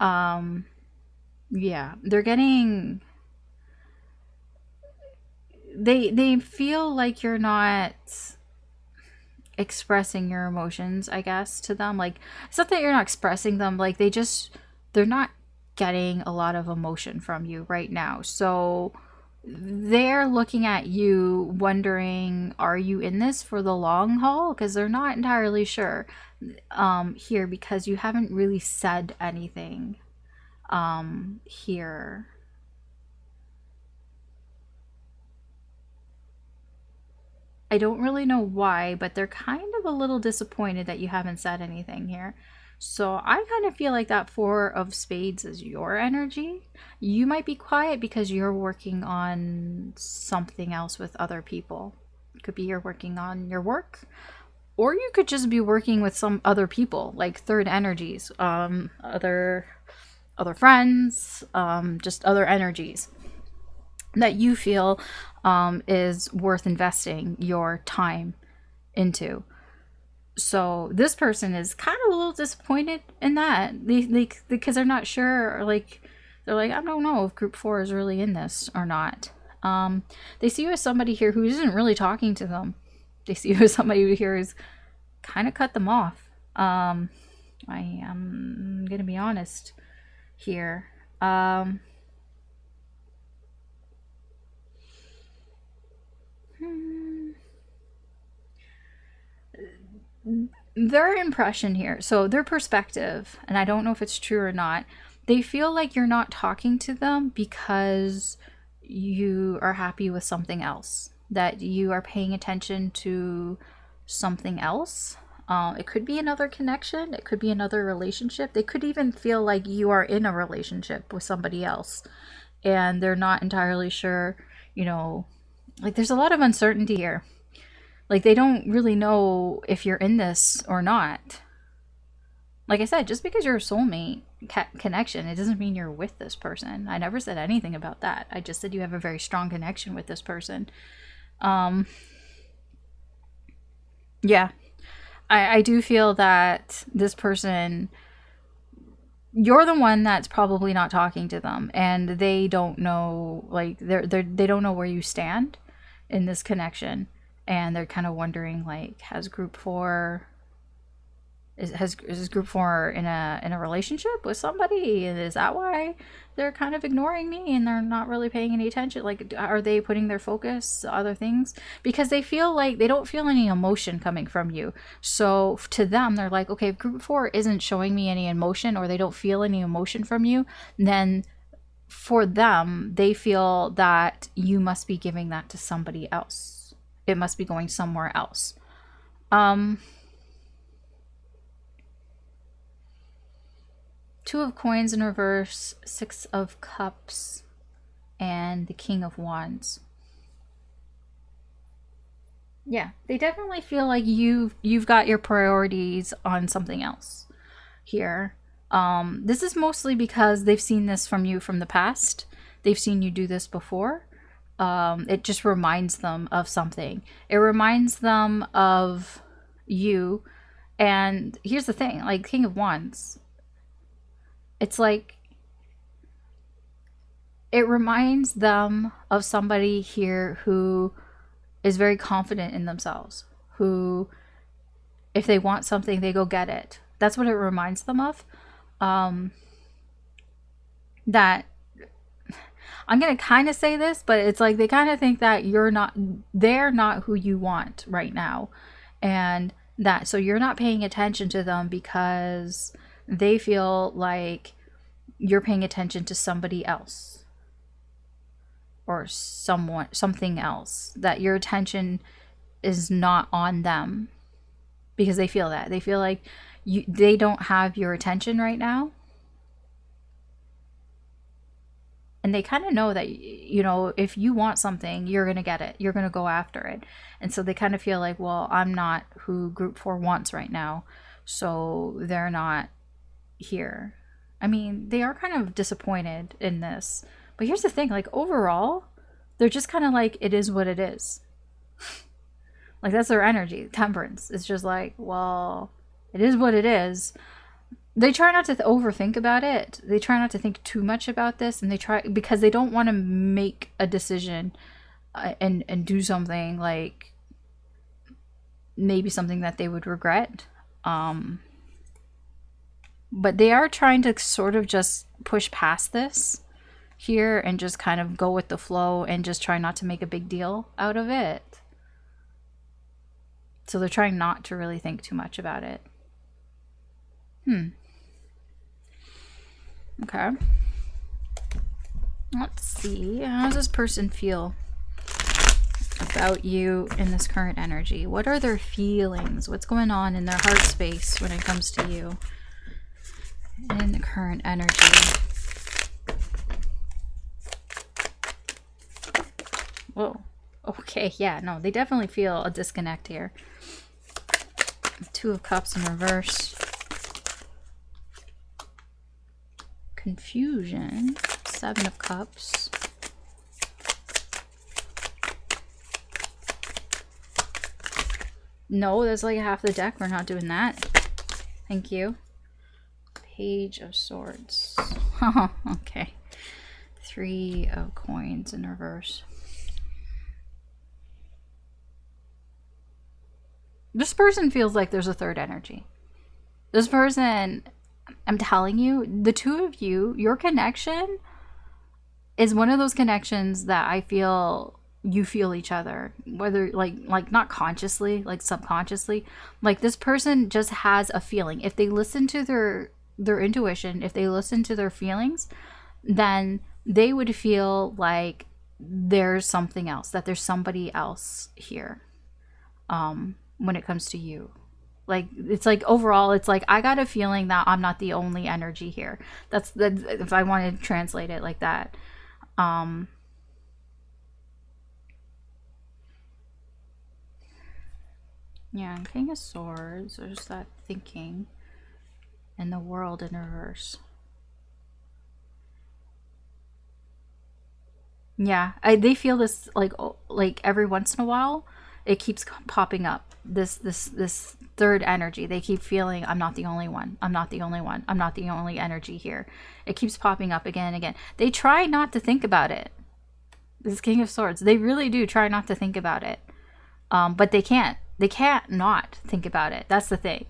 [SPEAKER 1] Yeah, they're getting, they feel like you're not expressing your emotions, I guess, to them. Like, it's not that you're not expressing them, like they're not getting a lot of emotion from you right now. So they're looking at you wondering, are you in this for the long haul? Because they're not entirely sure here, because you haven't really said anything here. I don't really know why, but they're kind of a little disappointed that you haven't said anything here. So I kind of feel like that Four of Spades is your energy. You might be quiet because you're working on something else with other people. It could be you're working on your work, or you could just be working with some other people, like third energies, other friends, just other energies that you feel is worth investing your time into. So this person is kind of a little disappointed in that, because they're not sure, or like they're like, I don't know if group 4 is really in this or not. They see you as somebody here who isn't really talking to them. They see you as somebody here who's kind of cut them off. I am gonna be honest here. Their impression here, so their perspective, and I don't know if it's true or not, they feel like you're not talking to them because you are happy with something else, that you are paying attention to something else. It could be another connection, it could be another relationship. They could even feel like you are in a relationship with somebody else and they're not entirely sure, you know, like there's a lot of uncertainty here. Like they don't really know if you're in this or not. Like I said, just because you're a soulmate connection, it doesn't mean you're with this person. I never said anything about that. I just said you have a very strong connection with this person. Yeah. I do feel that this person, you're the one that's probably not talking to them, and they don't know, like they don't know where you stand in this connection, and they're kind of wondering, like, has group 4 is group 4 in a relationship with somebody, and is that why they're kind of ignoring me and they're not really paying any attention? Like, are they putting their focus to other things? Because they feel like they don't feel any emotion coming from you. So to them, they're like, okay, if group 4 isn't showing me any emotion, or they don't feel any emotion from you, then for them, they feel that you must be giving that to somebody else. It must be going somewhere else. Two of Coins in reverse, Six of Cups, and the King of Wands. Yeah, they definitely feel like you've got your priorities on something else here. This is mostly because they've seen this from you from the past. They've seen you do this before. It just reminds them of something. It reminds them of you. And here's the thing, like King of Wands, it's like it reminds them of somebody here who is very confident in themselves, who, if they want something, they go get it. That's what it reminds them of. That I'm going to kind of say this, but it's like they kind of think that they're not who you want right now. And that, so you're not paying attention to them because they feel like you're paying attention to somebody else or something else, that your attention is not on them, because they feel that. They feel like they don't have your attention right now. And they kind of know that, you know, if you want something, you're going to get it. You're going to go after it. And so they kind of feel like, well, I'm not who group 4 wants right now, so they're not here. I mean, they are kind of disappointed in this. But here's the thing, like overall, they're just kind of like, it is what it is. Like that's their energy. Temperance. It's just like, well, it is what it is. They try not to overthink about it. They try not to think too much about this, and they try, because they don't want to make a decision and do something like maybe something that they would regret. But they are trying to sort of just push past this here and just kind of go with the flow and just try not to make a big deal out of it. So they're trying not to really think too much about it. Okay. Let's see. How does this person feel about you in this current energy? What are their feelings? What's going on in their heart space when it comes to you? in the current energy. Whoa. Okay, yeah, no, they definitely feel a disconnect here. Two of Cups in reverse. Confusion. Seven of Cups. No, that's like half the deck. We're not doing that. Thank you. Page of Swords. Okay. Three of Coins in reverse. This person feels like there's a third energy. This person, I'm telling you, the two of you, your connection is one of those connections that I feel you feel each other, whether like not consciously, like subconsciously. Like this person just has a feeling. If they listen to their intuition, if they listen to their feelings, then they would feel like there's something else, that there's somebody else here. When it comes to you, like it's like overall, it's like I got a feeling that I'm not the only energy here. That's if I want to translate it like that. Yeah, King of Swords. There's that thinking, and the World in reverse. Yeah, they feel this like every once in a while, it keeps popping up. This third energy. They keep feeling I'm not the only one. I'm not the only one. I'm not the only energy here. It keeps popping up again and again. They try not to think about it. This King of Swords. They really do try not to think about it. But they can't. They can't not think about it. That's the thing.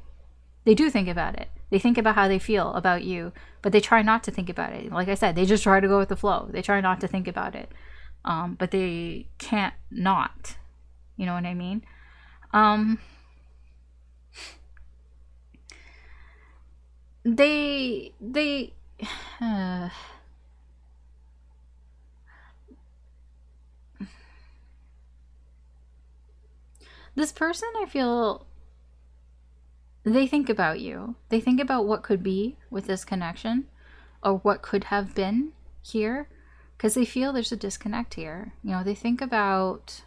[SPEAKER 1] They do think about it. They think about how they feel about you, but they try not to think about it. Like I said, they just try to go with the flow. They try not to think about it. But they can't not. You know what I mean? This person, I feel, they think about you. They think about what could be with this connection, or what could have been here, because they feel there's a disconnect here. You know, they think about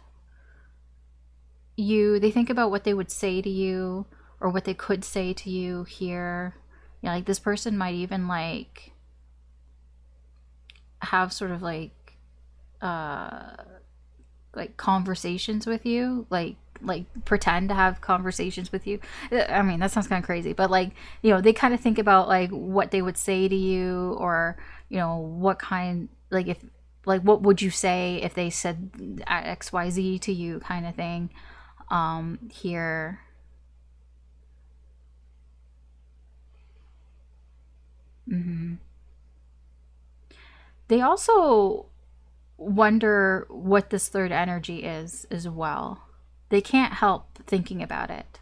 [SPEAKER 1] you. They think about what they would say to you, or what they could say to you here. You know, like this person might even like have sort of like conversations with you, like pretend to have conversations with you. I mean, that sounds kind of crazy, but like, you know, they kind of think about like what they would say to you, or you know, what kind, like if like what would you say if they said XYZ to you, kind of thing. Here. They also wonder what this third energy is as well. They can't help thinking about it.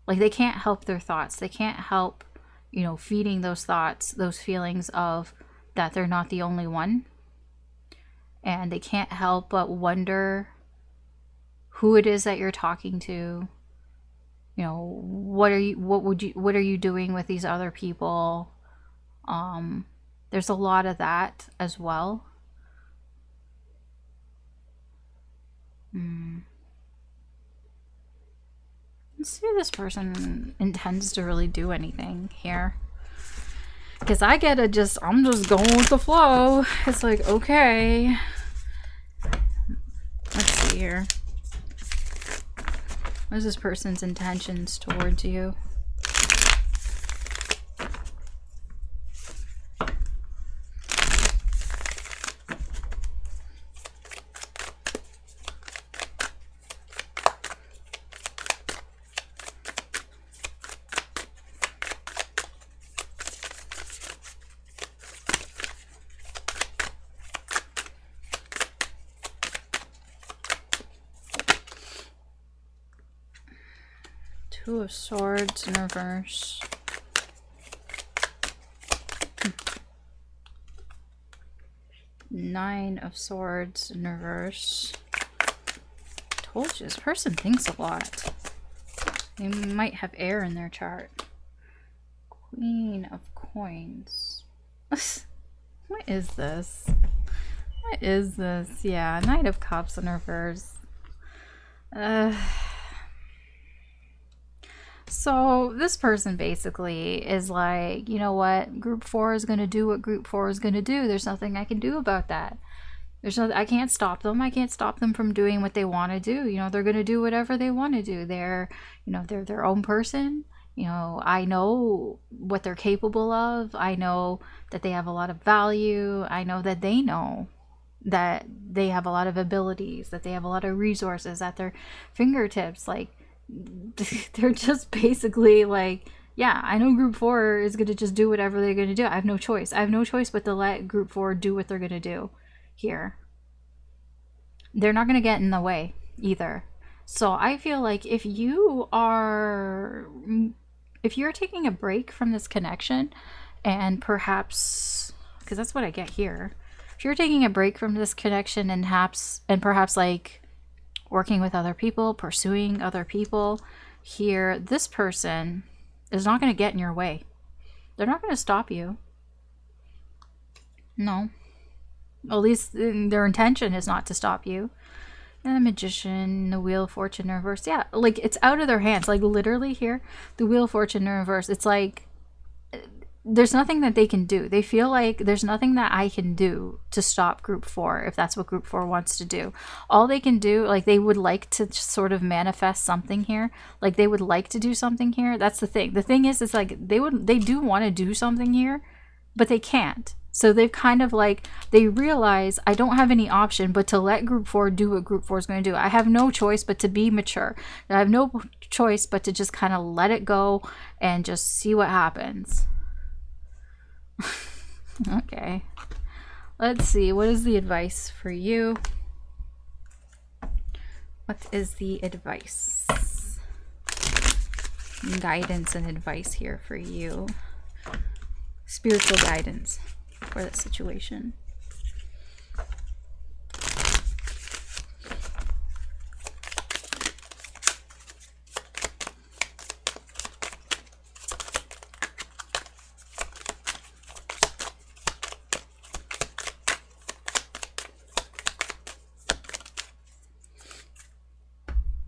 [SPEAKER 1] Like they can't help their thoughts. They can't help, you know, feeding those thoughts, those feelings of that they're not the only one. And they can't help but wonder who it is that you're talking to. You know, what are you doing with these other people? There's a lot of that as well. Let's see if this person intends to really do anything here. Because I'm just going with the flow. It's like, okay. Let's see here. What is this person's intentions towards you? Two of Swords in reverse. Nine of Swords in reverse. Told you, this person thinks a lot. They might have air in their chart. Queen of Coins. What is this? What is this? Yeah, Knight of Cups in reverse. So this person basically is like, you know what? Group 4 is going to do what Group 4 is going to do. There's nothing I can do about that. There's nothing, I can't stop them. I can't stop them from doing what they want to do. You know, they're going to do whatever they want to do. They're their own person. You know, I know what they're capable of. I know that they have a lot of value. I know that they know that they have a lot of abilities, that they have a lot of resources at their fingertips. Like, they're just basically like, yeah, I know Group 4 is going to just do whatever they're going to do. I have no choice. I have no choice but to let Group 4 do what they're going to do here. They're not going to get in the way either. So I feel like if you're taking a break from this connection, and perhaps, because that's what I get here, if you're taking a break from this connection and perhaps like working with other people, pursuing other people here, this person is not going to get in your way. They're not going to stop you. No. At least their intention is not to stop you. And the Magician, the Wheel of Fortune in reverse. Yeah, like it's out of their hands. Like literally here, the Wheel of Fortune in reverse. It's like there's nothing that they can do. They feel like there's nothing that I can do to stop Group 4 if that's what Group 4 wants to do. All they can do, like they would like to sort of manifest something here. Like they would like to do something here. That's the thing. The thing is, it's like they do want to do something here, but they can't. So they've kind of like, they realize I don't have any option but to let Group 4 do what Group 4 is going to do. I have no choice but to be mature. I have no choice but to just kind of let it go and just see what happens. Okay. Let's see. What is the advice for you? What is the advice? Guidance and advice here for you. Spiritual guidance for that situation.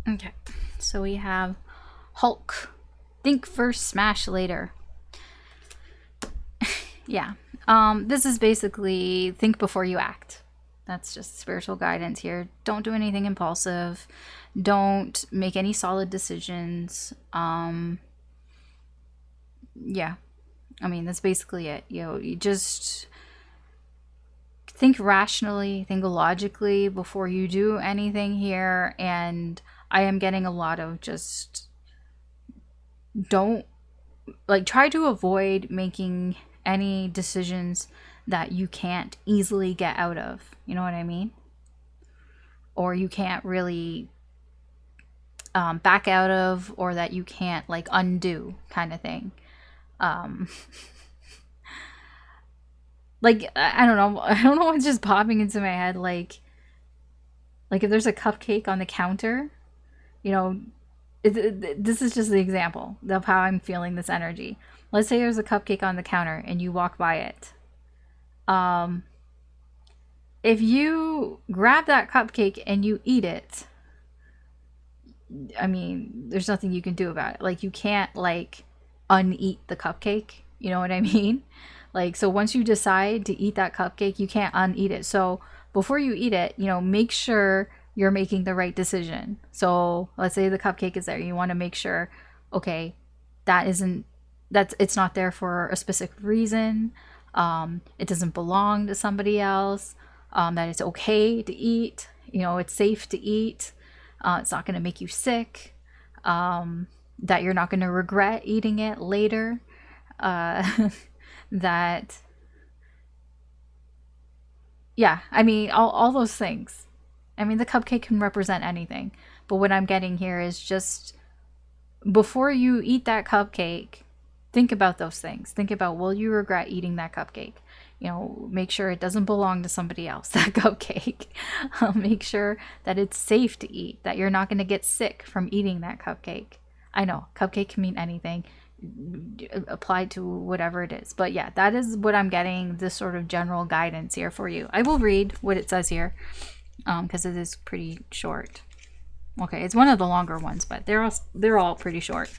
[SPEAKER 1] Okay, so we have Hulk. Think first, smash later. Yeah. This is basically think before you act. That's just spiritual guidance here. Don't do anything impulsive. Don't make any solid decisions. Yeah. I mean, that's basically it. You know, you just think rationally, think logically before you do anything here. And I am getting a lot of just don't, like, try to avoid making any decisions that you can't easily get out of. You know what I mean? Or you can't really back out of, or that you can't like undo, kind of thing. Like, I don't know what's just popping into my head. Like if there's a cupcake on the counter, you know, this is just the example of how I'm feeling this energy. Let's say there's a cupcake on the counter and you walk by it. If you grab that cupcake and you eat it, I mean, there's nothing you can do about it. Like, you can't like uneat the cupcake. You know what I mean? Like, so once you decide to eat that cupcake, you can't uneat it. So before you eat it, you know, make sure you're making the right decision. So let's say the cupcake is there. You want to make sure, okay, it's not there for a specific reason. It doesn't belong to somebody else. That it's okay to eat. You know, it's safe to eat. It's not going to make you sick. That you're not going to regret eating it later. That, yeah, I mean, all those things. I mean, the cupcake can represent anything. But what I'm getting here is just, before you eat that cupcake, think about those things. Think about, will you regret eating that cupcake? You know, make sure it doesn't belong to somebody else, that cupcake. Make sure that it's safe to eat, that you're not going to get sick from eating that cupcake. I know, cupcake can mean anything. applied to whatever it is. But yeah, that is what I'm getting, this sort of general guidance here for you. I will read what it says here because it is pretty short. Okay, it's one of the longer ones, but they're all pretty short.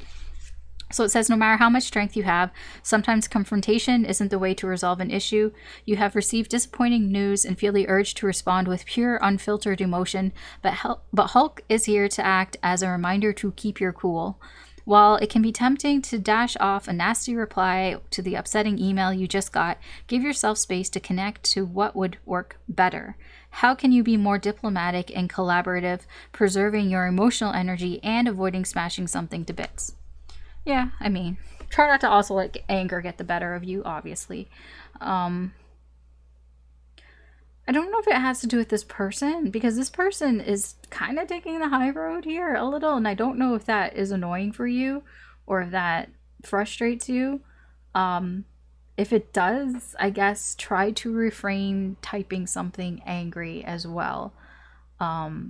[SPEAKER 1] So it says, no matter how much strength you have, sometimes confrontation isn't the way to resolve an issue. You have received disappointing news and feel the urge to respond with pure, unfiltered emotion, but Hulk is here to act as a reminder to keep your cool. While it can be tempting to dash off a nasty reply to the upsetting email you just got, give yourself space to connect to what would work better. How can you be more diplomatic and collaborative, preserving your emotional energy and avoiding smashing something to bits? Yeah, I mean, try not to also let anger get the better of you, obviously. I don't know if it has to do with this person, because this person is kind of taking the high road here a little, and I don't know if that is annoying for you or if that frustrates you. If it does, I guess try to refrain typing something angry as well.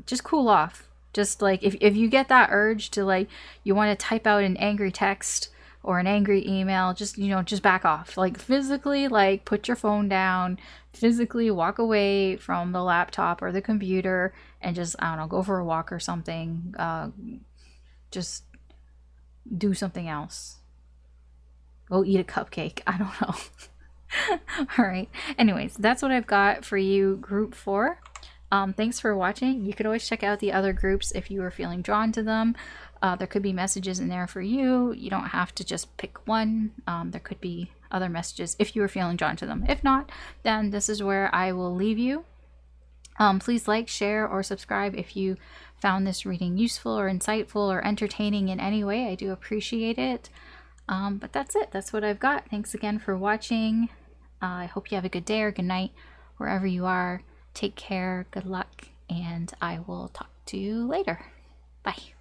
[SPEAKER 1] Just cool off. Just like if you get that urge to like you want to type out an angry text or an angry email, just just back off. Like physically, like put your phone down, physically walk away from the laptop or the computer and just, I don't know, go for a walk or something. Just do something else. Go eat a cupcake. I don't know. All right. Anyways, that's what I've got for you, group 4. Thanks for watching. You could always check out the other groups if you are feeling drawn to them. There could be messages in there for you. You don't have to just pick one. There could be other messages if you are feeling drawn to them. If not, then this is where I will leave you. Please like, share, or subscribe if you found this reading useful or insightful or entertaining in any way. I do appreciate it. But that's it. That's what I've got. Thanks again for watching. I hope you have a good day or good night wherever you are. Take care, good luck, and I will talk to you later. Bye.